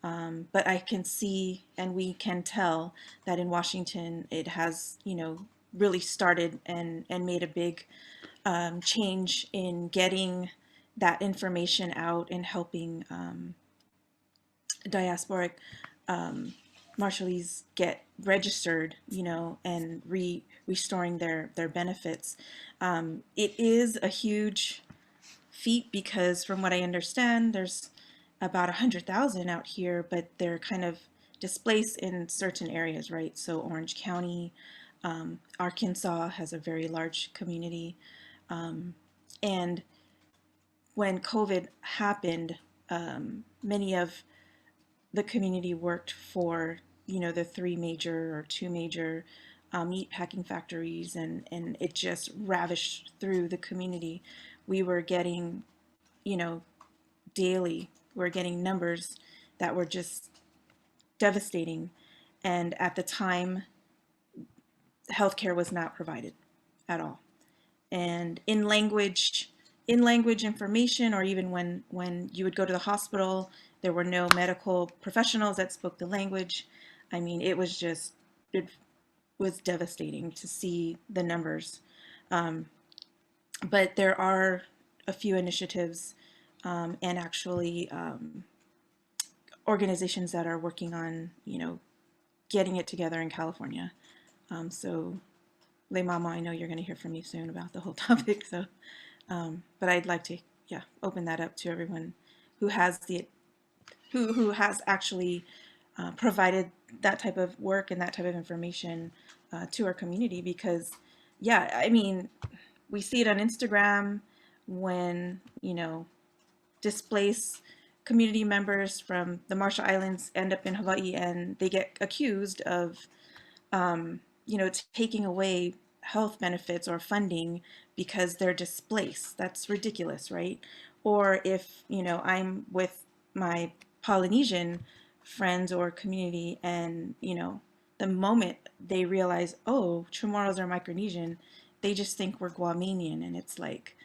but I can see and we can tell that in Washington it has, really started and made a big change in getting that information out and helping Diasporic Marshallese get registered, and restoring their benefits. It is a huge feat because, from what I understand, there's about 100,000 out here, but they're kind of displaced in certain areas, right? So Orange County, Arkansas has a very large community, and when COVID happened, many of the community worked for, the 3 major or 2 major meat packing factories, and it just ravished through the community. We were getting, daily, we're getting numbers that were just devastating. And at the time, healthcare was not provided at all. And in language information, or even when you would go to the hospital, there were no medical professionals that spoke the language. I mean, it was devastating to see the numbers. But there are a few initiatives and actually organizations that are working on, getting it together in California. So Le Mama, I know you're going to hear from me soon about the whole topic. So, but I'd like to, open that up to everyone who has who has actually provided that type of work and that type of information to our community. Because, I mean, we see it on Instagram when, displaced community members from the Marshall Islands end up in Hawaii and they get accused of, taking away health benefits or funding because they're displaced. That's ridiculous, right? Or if, I'm with my Polynesian friends or community and, the moment they realize, oh, Chamorros are Micronesian, they just think we're Guamanian. And it's like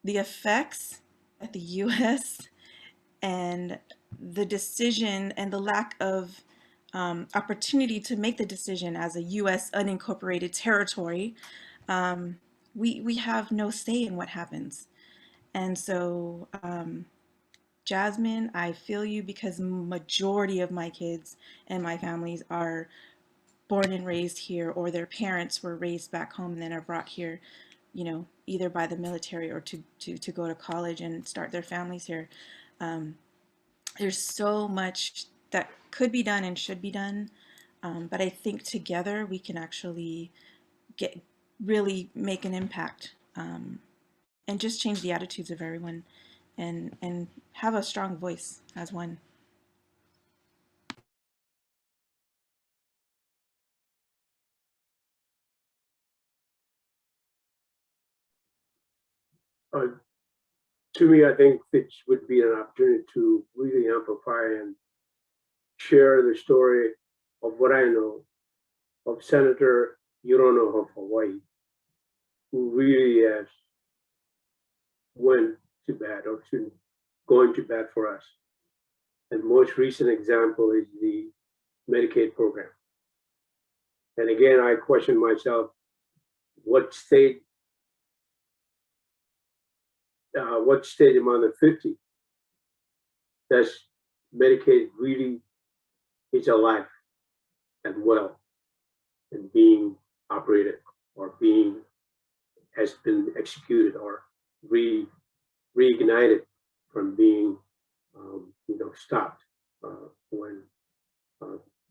the effects at the US and the decision and the lack of opportunity to make the decision as a US unincorporated territory, we have no say in what happens. And so, Jasmine, I feel you, because majority of my kids and my families are born and raised here, or their parents were raised back home and then are brought here, either by the military or to go to college and start their families here. There's so much that could be done and should be done, but I think together we can actually really make an impact, and just change the attitudes of everyone, and have a strong voice as one. To me, I think this would be an opportunity to really amplify and share the story of what I know of Senator Hirono of Hawaii, who really has went to bat, or going to bat for us. And most recent example is the Medicaid program. And again, I question myself, what state among the 50 does Medicaid really is alive and well and being operated, or has been executed, or reignited from being, stopped when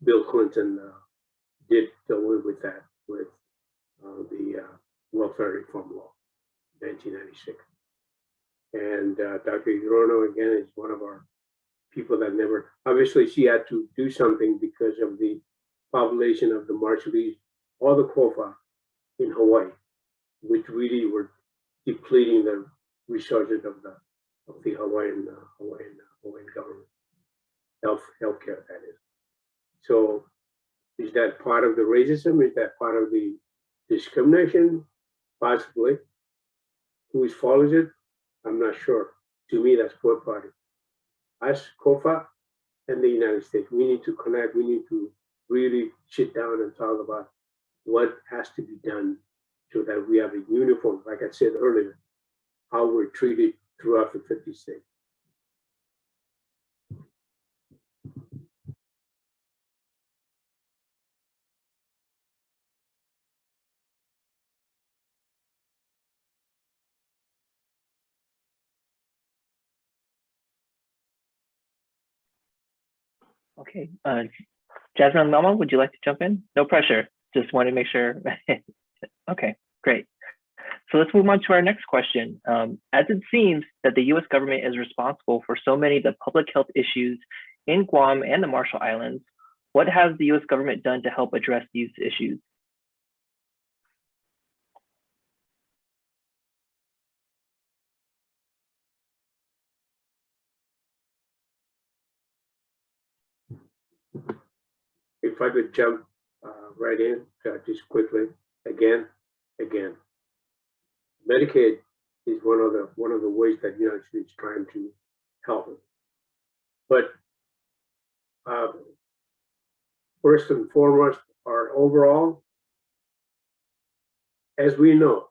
Bill Clinton did away with that with the welfare reform law, 1996. And Dr. Hirono, again, is one of our people that never, obviously she had to do something because of the population of the Marshallese or the Kofa in Hawaii, which really were depleting the resources of the Hawaiian government, healthcare, that is. So is that part of the racism? Is that part of the discrimination? Possibly. Who follows it? I'm not sure. To me, that's both parties. Us, Kofa, and the United States, we need to connect. We need to really sit down and talk about what has to be done so that we have a uniform, like I said earlier, how we're treated throughout the 50 states. Okay, Jasmine and Melma, would you like to jump in? No pressure, just want to make sure. Okay, great. So let's move on to our next question. As it seems that the US government is responsible for so many of the public health issues in Guam and the Marshall Islands, what has the US government done to help address these issues? If I could jump right in just quickly, again. Medicaid is one of the ways that the United States is trying to help. But first and foremost, our overall, as we know,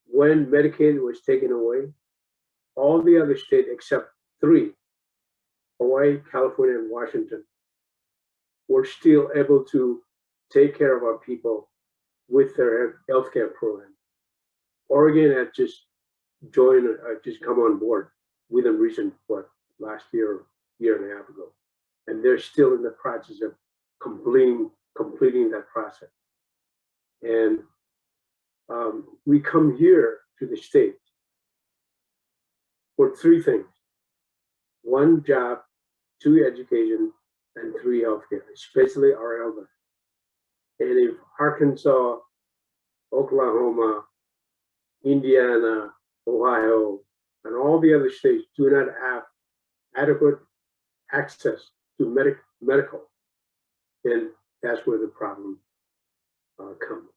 when Medicaid was taken away, all the other states except 3, Hawaii, California, and Washington, were still able to take care of our people with their healthcare program. Oregon had just joined, just come on board within recent, last year and a half ago. And they're still in the process of completing that process. And we come here to the States for 3 things. 1, job, 2, education, and 3, healthcare, especially our elders. And if Arkansas, Oklahoma, Indiana, Ohio, and all the other states do not have adequate access to medical, then that's where the problem comes.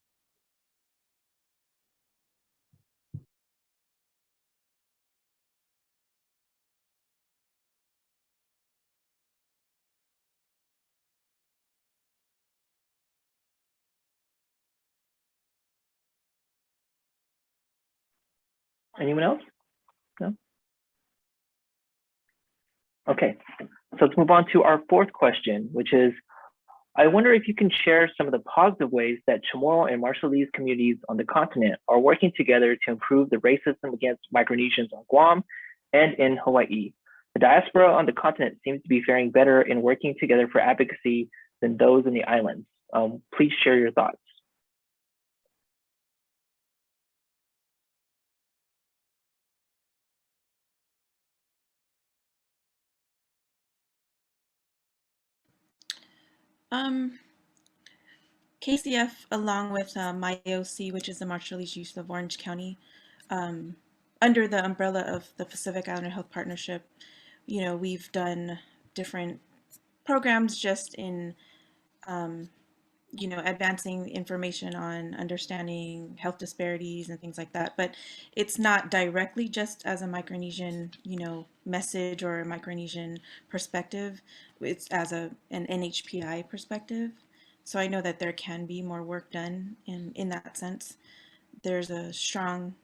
Anyone else? No? Okay, so let's move on to our 4th question, which is, I wonder if you can share some of the positive ways that Chamorro and Marshallese communities on the continent are working together to improve the racism against Micronesians on Guam and in Hawaii. The diaspora on the continent seems to be faring better in working together for advocacy than those in the islands. Please share your thoughts. KCF, along with MyOC, which is the Marshallese Youth of Orange County, under the umbrella of the Pacific Islander Health Partnership, we've done different programs just in, advancing information on understanding health disparities and things like that. But it's not directly just as a Micronesian, message or a Micronesian perspective. It's as an NHPI perspective. So I know that there can be more work done in that sense. There's a strong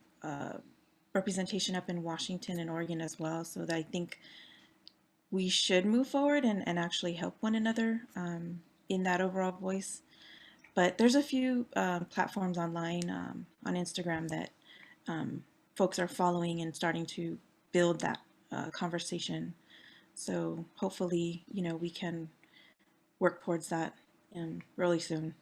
representation up in Washington and Oregon as well. So that I think we should move forward and actually help one another in that overall voice. But there's a few platforms online on Instagram that folks are following and starting to build that conversation. So hopefully, you know, we can work towards that really soon.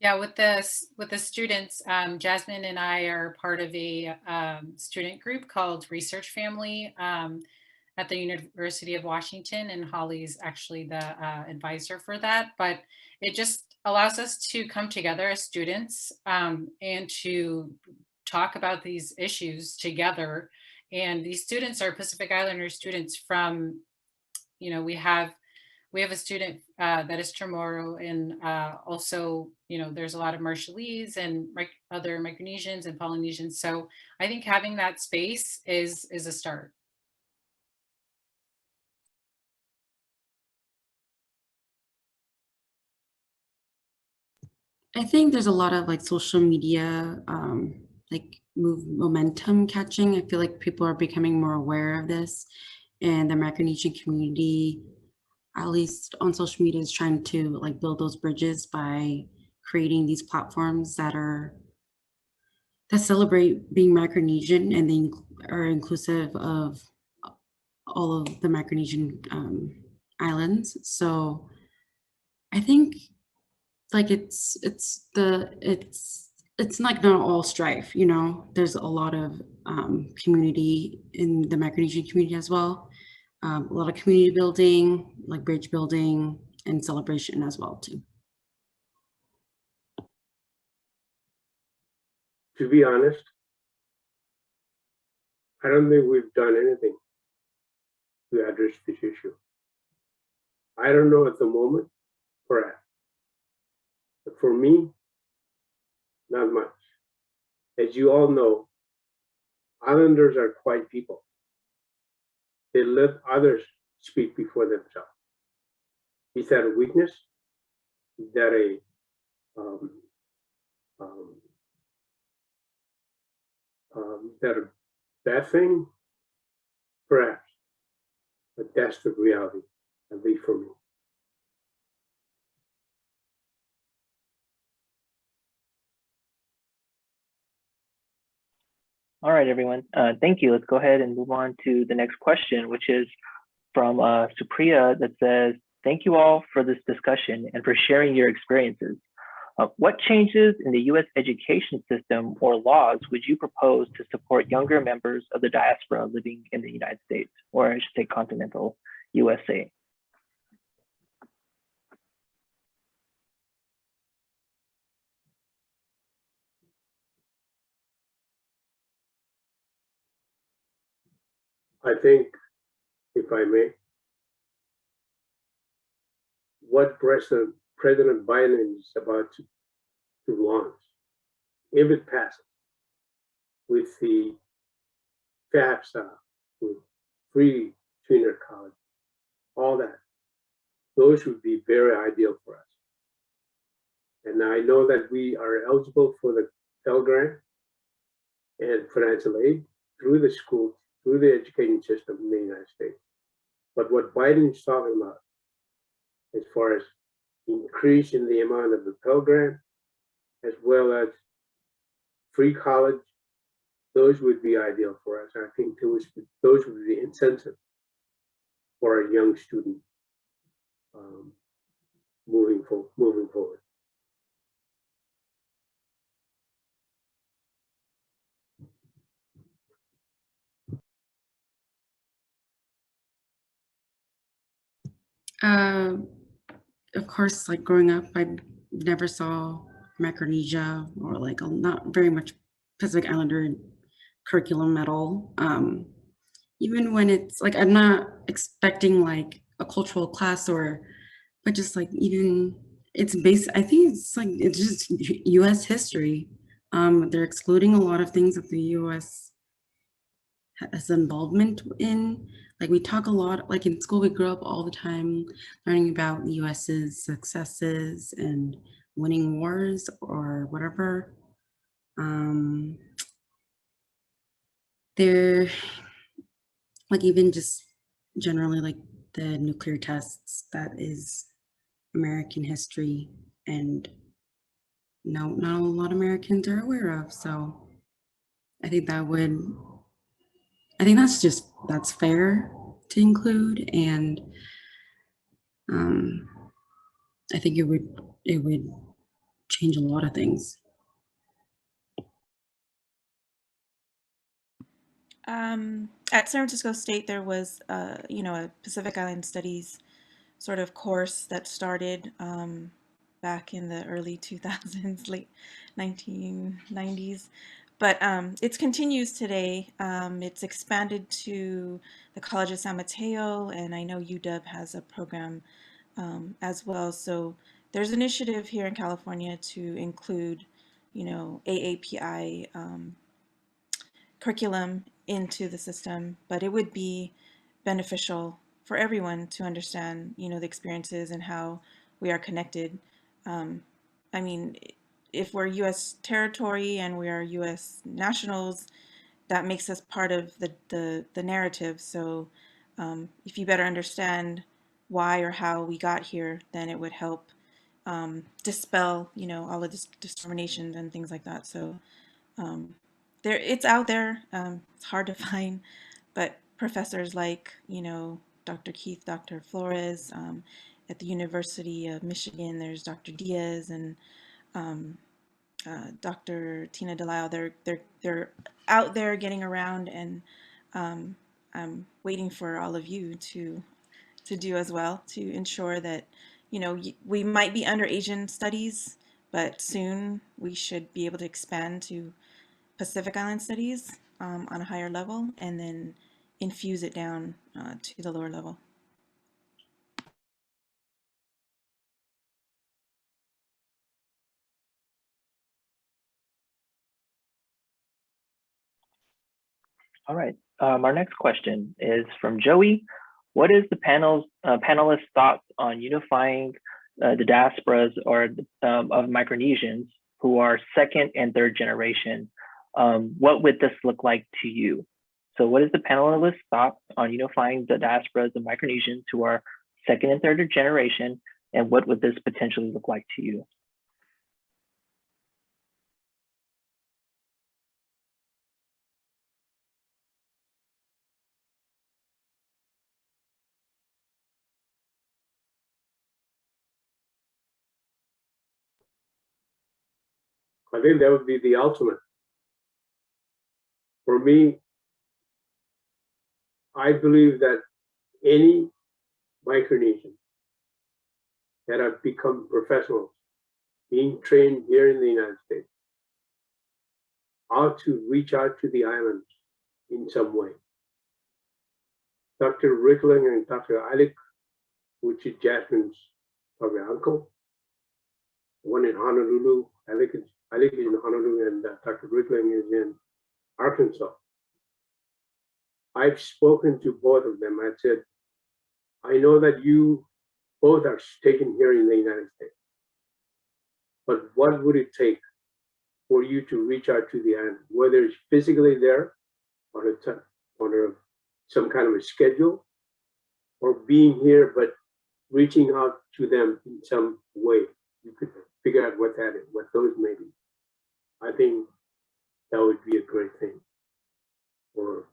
Yeah, with the students, Jasmine and I are part of a student group called Research Family at the University of Washington, and Holly's actually the advisor for that. But it just allows us to come together as students and to talk about these issues together. And these students are Pacific Islander students from, you know, we have a student that is Chamoru, and also, you know, there's a lot of Marshallese and other Micronesians and Polynesians. So I think having that space is a start. I think there's a lot of like social media, like momentum catching. I feel like people are becoming more aware of this, and the Micronesian community, at least on social media, is trying to like build those bridges by creating these platforms that celebrate being Micronesian and they are inclusive of all of the Micronesian islands. So I think like it's like not all strife, you know. There's a lot of community in the Micronesian community as well. A lot of community building, like bridge building and celebration as well too. To be honest, I don't think we've done anything to address this issue. I don't know at the moment, perhaps. But for me, not much. As you all know, islanders are quiet people. They let others speak before themselves. Is that a weakness? Is that a bad thing? Perhaps, but that's the reality, at least for me. All right, everyone. Thank you. Let's go ahead and move on to the next question, which is from Supriya, that says, thank you all for this discussion and for sharing your experiences. What changes in the U.S. education system or laws would you propose to support younger members of the diaspora living in the United States, or I should say continental USA? I think, if I may, what President Biden is about to launch, if it passes, with the FAFSA, with free junior college, all that, those would be very ideal for us. And I know that we are eligible for the Pell Grant and financial aid through the school, through the education system in the United States. But what Biden is talking about, as far as increasing the amount of the Pell Grant, as well as free college, those would be ideal for us. I think those would be incentive for a young student moving forward. Of course, like growing up, I never saw Micronesia or like not very much Pacific Islander curriculum at all. Even when it's like, I'm not expecting like a cultural class but just like even it's based, I think it's just US history. They're excluding a lot of things that the US has involvement in. Like we talk a lot, like in school, we grew up all the time learning about the US's successes and winning wars or whatever. They're like even just generally like the nuclear tests, that is American history. And not a lot of Americans are aware of. So I think that's fair to include, and I think it would change a lot of things. At San Francisco State, there was, a Pacific Island Studies sort of course that started back in the early 2000s, late 1990s. But it continues today. It's expanded to the College of San Mateo, and I know UW has a program as well. So there's an initiative here in California to include, AAPI curriculum into the system, but it would be beneficial for everyone to understand, the experiences and how we are connected. I mean, if we're U.S. territory and we are U.S. nationals, that makes us part of the narrative. So if you better understand why or how we got here, then it would help dispel, all of this discrimination and things like that. So it's out there. It's hard to find, but professors like, Dr. Keith, Dr. Flores, at the University of Michigan, there's Dr. Diaz and Dr. Tina Delisle. They're out there getting around, and I'm waiting for all of you to do as well, to ensure that, we might be under Asian studies, but soon we should be able to expand to Pacific Island Studies on a higher level, and then infuse it down to the lower level. All right. Our next question is from Joey. What is the panelist thoughts on unifying the diasporas or of Micronesians who are second and third generation? What would this look like to you? So what is the panelist thoughts on unifying the diasporas of Micronesians who are second and third generation, and what would this potentially look like to you? I think that would be the ultimate. For me, I believe that any Micronesian that have become professionals, being trained here in the United States, ought to reach out to the islands in some way. Dr. Rickling and Dr. Alik, which is Jasmine's probably uncle, one in Honolulu, Alik is in Honolulu, and Dr. Rickling is in Arkansas. I've spoken to both of them. I said, I know that you both are taken here in the United States, but what would it take for you to reach out to the island, whether it's physically there on some kind of a schedule, or being here but reaching out to them in some way? You could figure out what that is, what those may be. I think that would be a great thing for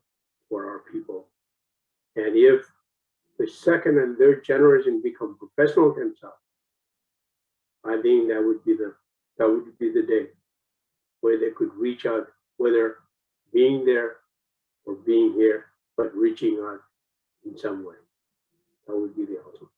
our people. And if the second and third generation become professional themselves, I think that would be the day where they could reach out, whether being there or being here, but reaching out in some way. That would be the ultimate.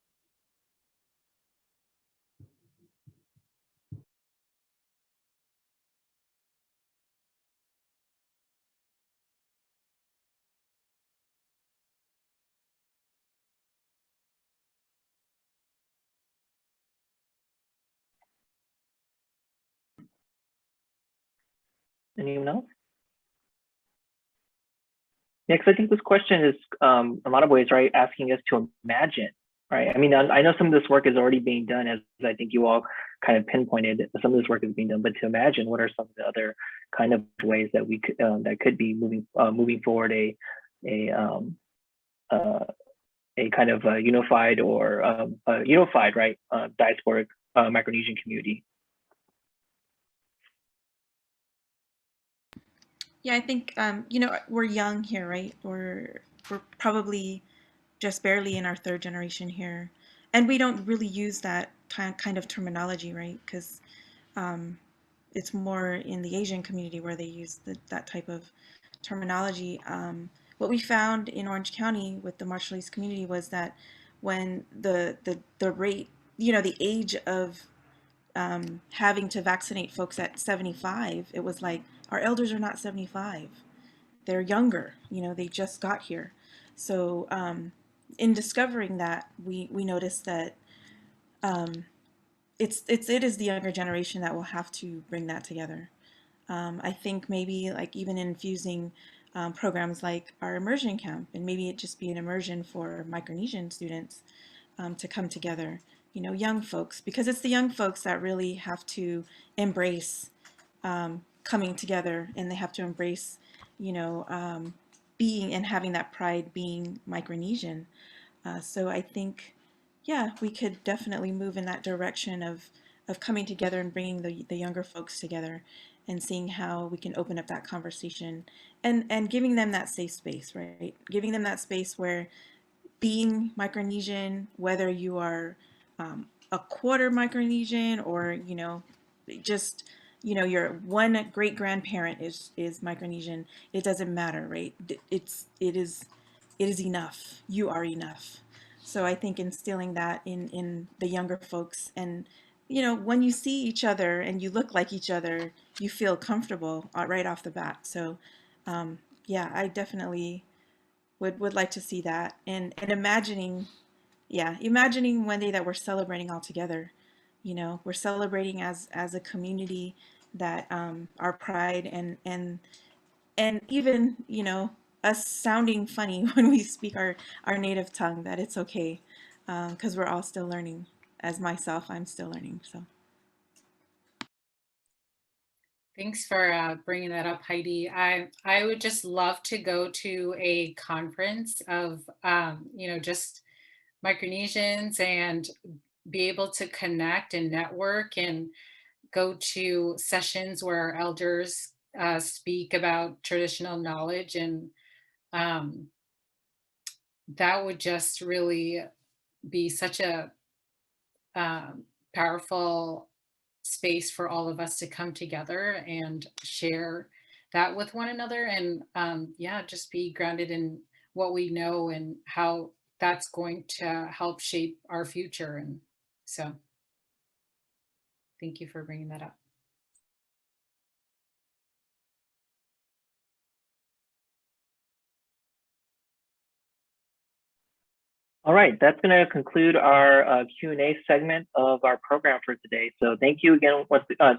Anyone else? Yeah, because I think this question is, in a lot of ways, right, asking us to imagine, right? I mean, I know some of this work is already being done, as I think you all kind of pinpointed. Some of this work is being done, but to imagine what are some of the other kind of ways that we could that could be moving forward a kind of unified or unified, right, diasporic Micronesian community. Yeah, I think, you know, we're young here, right? We're probably just barely in our third generation here. And we don't really use that kind of terminology, right? Because it's more in the Asian community where they use that type of terminology. What we found in Orange County with the Marshallese community was that when the rate, you know, the age of having to vaccinate folks at 75, it was like, our elders are not 75. They're younger, you know, they just got here. So in discovering that, we noticed that it is the younger generation that will have to bring that together. I think maybe like even infusing programs like our immersion camp, and maybe it just be an immersion for Micronesian students to come together, you know, young folks, because it's the young folks that really have to embrace coming together, and they have to embrace, you know, being and having that pride being Micronesian. So I think, yeah, we could definitely move in that direction of coming together and bringing the younger folks together and seeing how we can open up that conversation and giving them that safe space, right? Giving them that space where being Micronesian, whether you are a quarter Micronesian or, you know, just, you know, your one great grandparent is Micronesian, it doesn't matter, right? It is enough. You are enough. So I think instilling that in the younger folks, and you know, when you see each other and you look like each other, you feel comfortable right off the bat. So yeah, I definitely would like to see that, and imagining, yeah, imagining one day that we're celebrating all together. You know, we're celebrating as a community, that our pride and even, you know, us sounding funny when we speak our native tongue, that it's okay, because we're all still learning. As myself, I'm still learning. So Thanks for bringing that up, Heidi. I would just love to go to a conference of, you know, just Micronesians, and be able to connect and network and go to sessions where our elders speak about traditional knowledge. And um, that would just really be such a powerful space for all of us to come together and share that with one another. And yeah, just be grounded in what we know and how that's going to help shape our future. And so thank you for bringing that up. All right, that's going to conclude our Q&A segment of our program for today. So thank you again.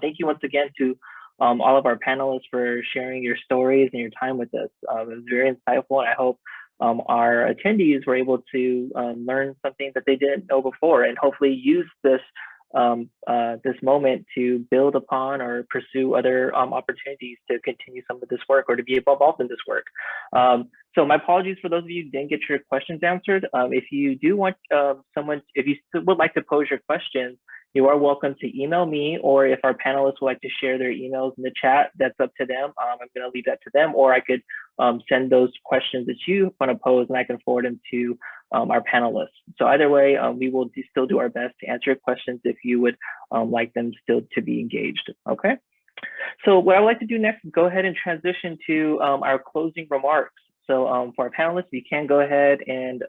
Thank you once again to all of our panelists for sharing your stories and your time with us. It was very insightful, and I hope our attendees were able to learn something that they didn't know before, and hopefully use this this moment to build upon or pursue other opportunities to continue some of this work, or to be involved in this work. So my apologies for those of you who didn't get your questions answered. If you do want if you would like to pose your questions, you are welcome to email me, or if our panelists would like to share their emails in the chat, that's up to them. I'm going to leave that to them, or I could send those questions that you want to pose, and I can forward them to our panelists. So either way, we will still do our best to answer your questions if you would like them still to be engaged. Okay. So what I would like to do next is go ahead and transition to our closing remarks. So for our panelists, you can go ahead and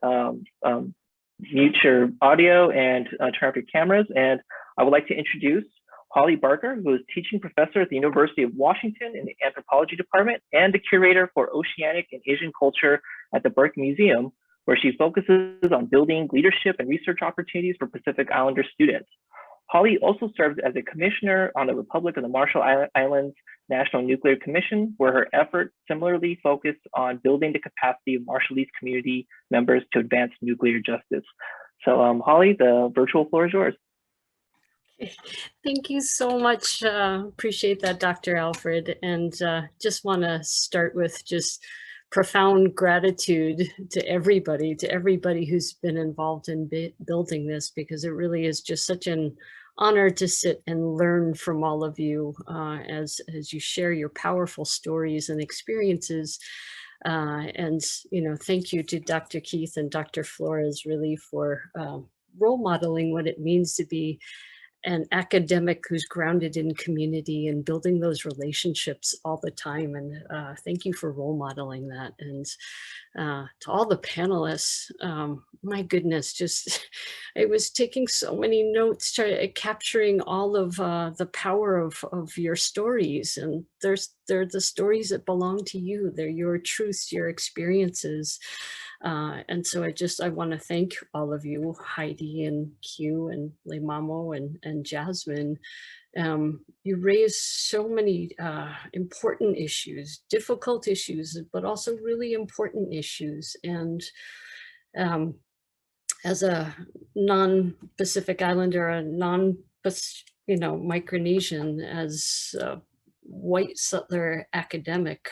mute your audio and turn off your cameras. And I would like to introduce Holly Barker, who is teaching professor at the University of Washington in the Anthropology Department and the curator for Oceanic and Asian Culture at the Burke Museum, where she focuses on building leadership and research opportunities for Pacific Islander students. Holly also serves as a commissioner on the Republic of the Marshall Islands National Nuclear Commission, where her efforts similarly focus on building the capacity of Marshallese community members to advance nuclear justice. So Holly, the virtual floor is yours. Thank you so much. Appreciate that, Dr. Alfred. And just want to start with just profound gratitude to everybody who's been involved in building this, because it really is just such an honor to sit and learn from all of you as you share your powerful stories and experiences. And, thank you to Dr. Keith and Dr. Flores really for role modeling what it means to be an academic who's grounded in community and building those relationships all the time. And thank you for role modeling that. And to all the panelists, my goodness, I was taking so many notes, capturing all of the power of your stories. And they're the stories that belong to you. They're your truths, your experiences. And so I want to thank all of you, Heidi and Q and Leimamo and Jasmine. You raised so many important issues, difficult issues, but also really important issues. And as a non-Pacific Islander, a Micronesian, as a white settler academic,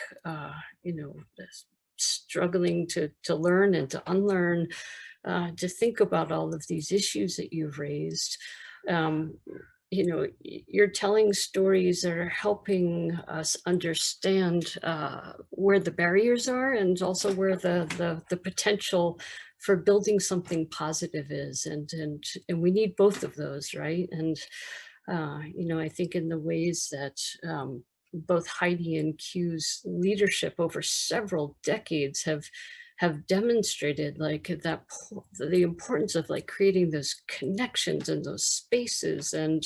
struggling to learn and to unlearn, to think about all of these issues that you've raised. You're telling stories that are helping us understand where the barriers are and also where the potential for building something positive is. And we need both of those, right? And, I think in the ways that both Heidi and Q's leadership over several decades have demonstrated the importance of creating those connections and those spaces and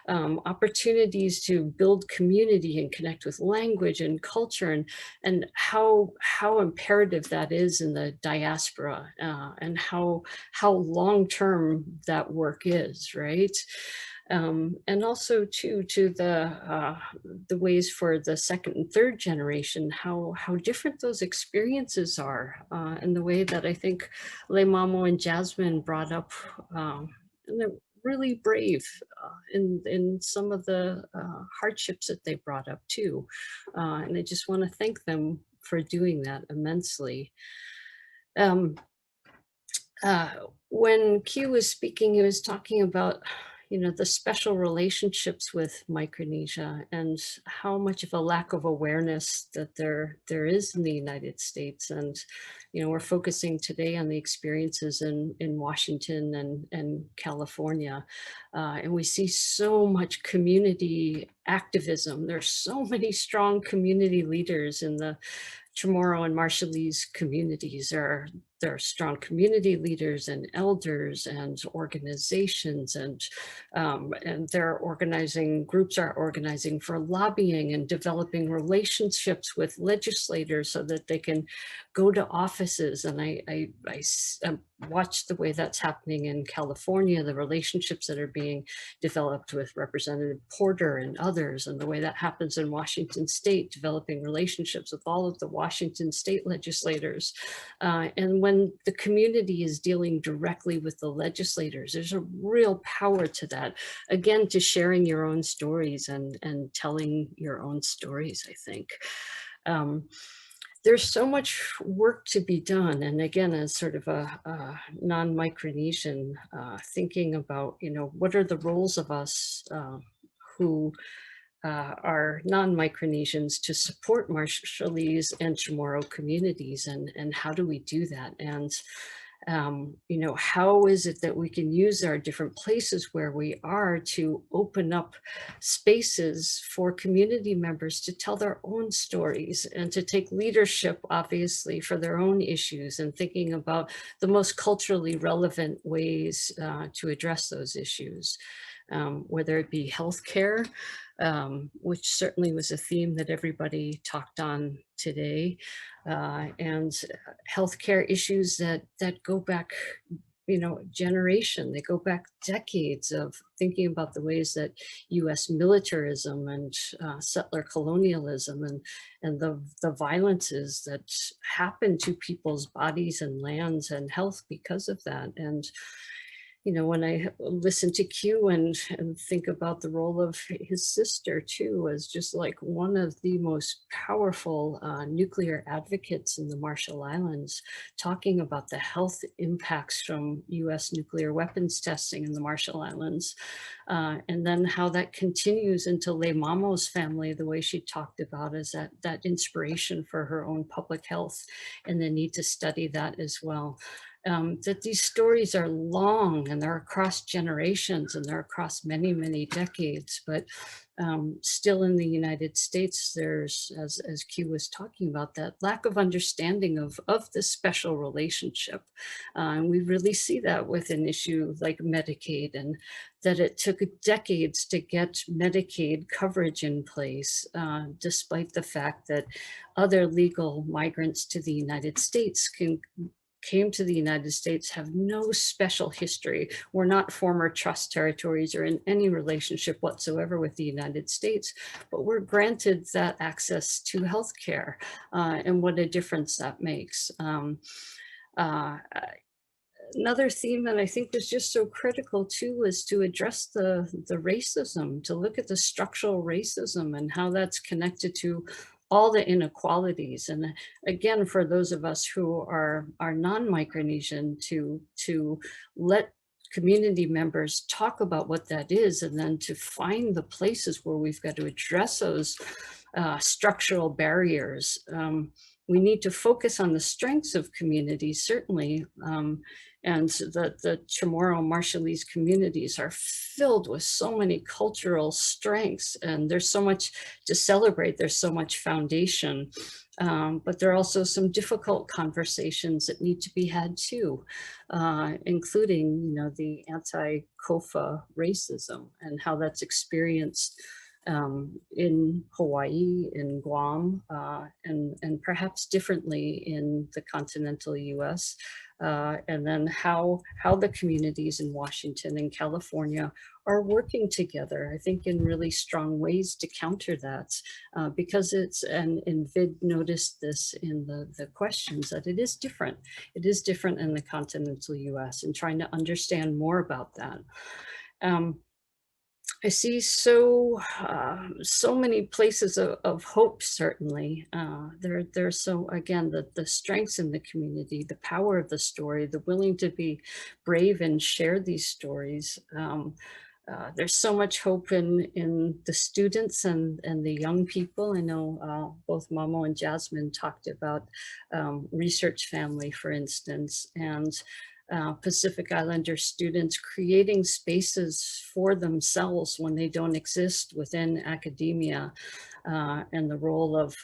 opportunities to build community and connect with language and culture, and how imperative that is in the diaspora, and how long-term that work is, right? And also to the ways for the second and third generation, how different those experiences are, and the way that I think Leimamo and Jasmine brought up, and they're really brave in some of the hardships that they brought up too. And I just want to thank them for doing that immensely. When Q was speaking, he was talking about the special relationships with Micronesia and how much of a lack of awareness that there is in the United States. And, we're focusing today on the experiences in Washington and California. And we see so much community activism. There's so many strong community leaders in the Chamoru and Marshallese communities. There are strong community leaders and elders and organizations, and groups are organizing for lobbying and developing relationships with legislators so that they can go to offices. And I watched the way that's happening in California, the relationships that are being developed with Representative Porter and others, and the way that happens in Washington State, developing relationships with all of the Washington State legislators. And when the community is dealing directly with the legislators, there's a real power to that. Again, to sharing your own stories and telling your own stories, I think. There's so much work to be done. And again, as sort of a non-Micronesian, thinking about, what are the roles of us who are non-Micronesians to support Marshallese and Chamorro communities, and how do we do that? And how is it that we can use our different places where we are to open up spaces for community members to tell their own stories and to take leadership, obviously, for their own issues, and thinking about the most culturally relevant ways to address those issues, whether it be healthcare, which certainly was a theme that everybody talked on today, and healthcare issues that go back, generation. They go back decades of thinking about the ways that U.S. militarism and settler colonialism and the violences that happen to people's bodies and lands and health because of that. And you know, when I listen to Q and think about the role of his sister too, as just like one of the most powerful nuclear advocates in the Marshall Islands, talking about the health impacts from US nuclear weapons testing in the Marshall Islands. And then how that continues into Le Mamo's family, the way she talked about is that inspiration for her own public health and the need to study that as well. That these stories are long and they're across generations and they're across many, many decades, but still in the United States, there's, as Q was talking about, that lack of understanding of this special relationship. And we really see that with an issue like Medicaid, and that it took decades to get Medicaid coverage in place, despite the fact that other legal migrants to the United States came to the United States have no special history. We're not former trust territories or in any relationship whatsoever with the United States, but we're granted that access to healthcare, and what a difference that makes. Another theme that I think was just so critical too was to address the racism, to look at the structural racism and how that's connected to all the inequalities. And again, for those of us who are non-Micronesian, to let community members talk about what that is, and then to find the places where we've got to address those structural barriers. We need to focus on the strengths of communities, certainly, and the Chamoru and Marshallese communities are filled with so many cultural strengths, and there's so much to celebrate, there's so much foundation, but there are also some difficult conversations that need to be had too, including, you know, the anti-COFA racism and how that's experienced in Hawaii, in Guam, and perhaps differently in the continental US, and then how the communities in Washington and California are working together, I think, in really strong ways to counter that, because it's, and Vid noticed this in the questions, that it is different. It is different in the continental US, and trying to understand more about that. I see so many places of hope, certainly. There's so, again, the strengths in the community, the power of the story, the willing to be brave and share these stories. There's so much hope in the students and the young people. I know both Mamo and Jasmine talked about Research Family, for instance, and Pacific Islander students creating spaces for themselves when they don't exist within academia, and the role of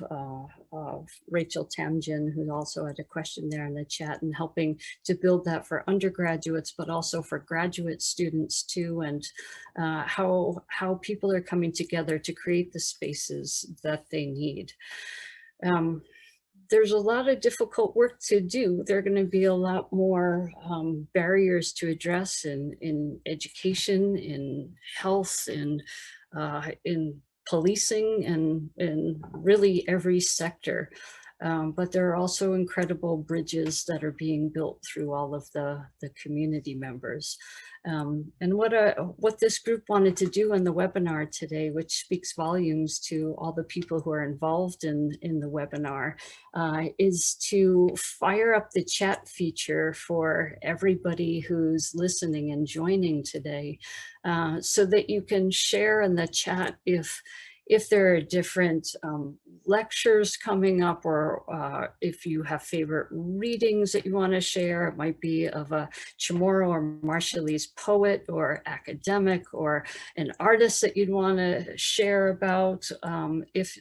Rachel Tamjin, who also had a question there in the chat, and helping to build that for undergraduates, but also for graduate students too, and how people are coming together to create the spaces that they need. There's a lot of difficult work to do. There are going to be a lot more barriers to address in education, in health, in policing, and in really every sector. But there are also incredible bridges that are being built through all of the community members. And what this group wanted to do in the webinar today, which speaks volumes to all the people who are involved in the webinar, is to fire up the chat feature for everybody who's listening and joining today, so that you can share in the chat if there are different lectures coming up, or if you have favorite readings that you want to share. It might be of a Chamoru or Marshallese poet or academic, or an artist that you'd want to share about. If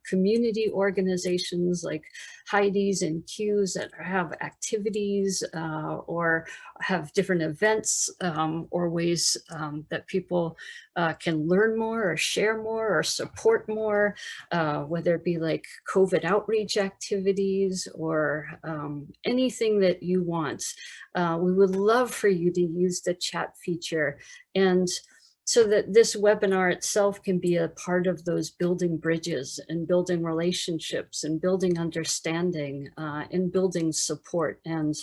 community organizations like Heidi's and Q's that have activities or have different events or ways that people can learn more or share more or support more, whether it be like COVID outreach activities or anything that you want. We would love for you to use the chat feature, and so that this webinar itself can be a part of those building bridges and building relationships and building understanding and building support. And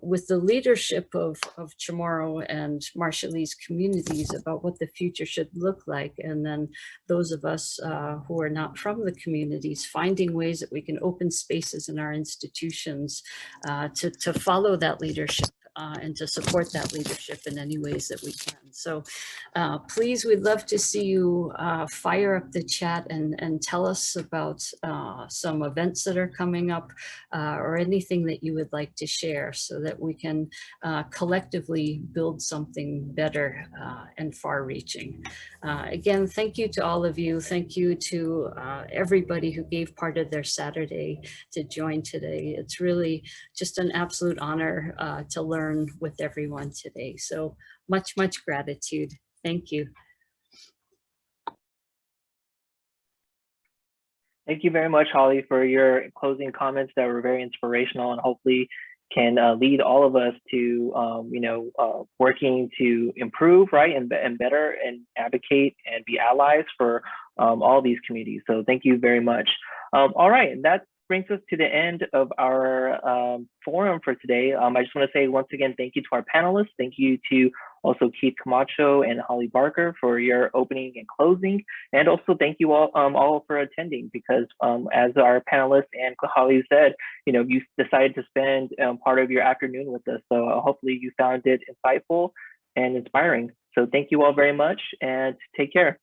with the leadership of Chamorro and Marshallese communities about what the future should look like. And then those of us who are not from the communities, finding ways that we can open spaces in our institutions to follow that leadership and to support that leadership in any ways that we can. So please, we'd love to see you fire up the chat and tell us about some events that are coming up or anything that you would like to share so that we can collectively build something better and far-reaching. Again, thank you to all of you. Thank you to everybody who gave part of their Saturday to join today. It's really just an absolute honor to learn with everyone today. So much, much gratitude. Thank you. Thank you very much, Holly, for your closing comments that were very inspirational and hopefully can lead all of us to, working to improve, right, and better and advocate and be allies for all these communities. So thank you very much. All right, that brings us to the end of our forum for today. I just want to say once again, thank you to our panelists. Thank you to also Keith Camacho and Holly Barker for your opening and closing. And also thank you all for attending, because as our panelists and Holly said, you decided to spend part of your afternoon with us. So hopefully you found it insightful and inspiring. So thank you all very much and take care.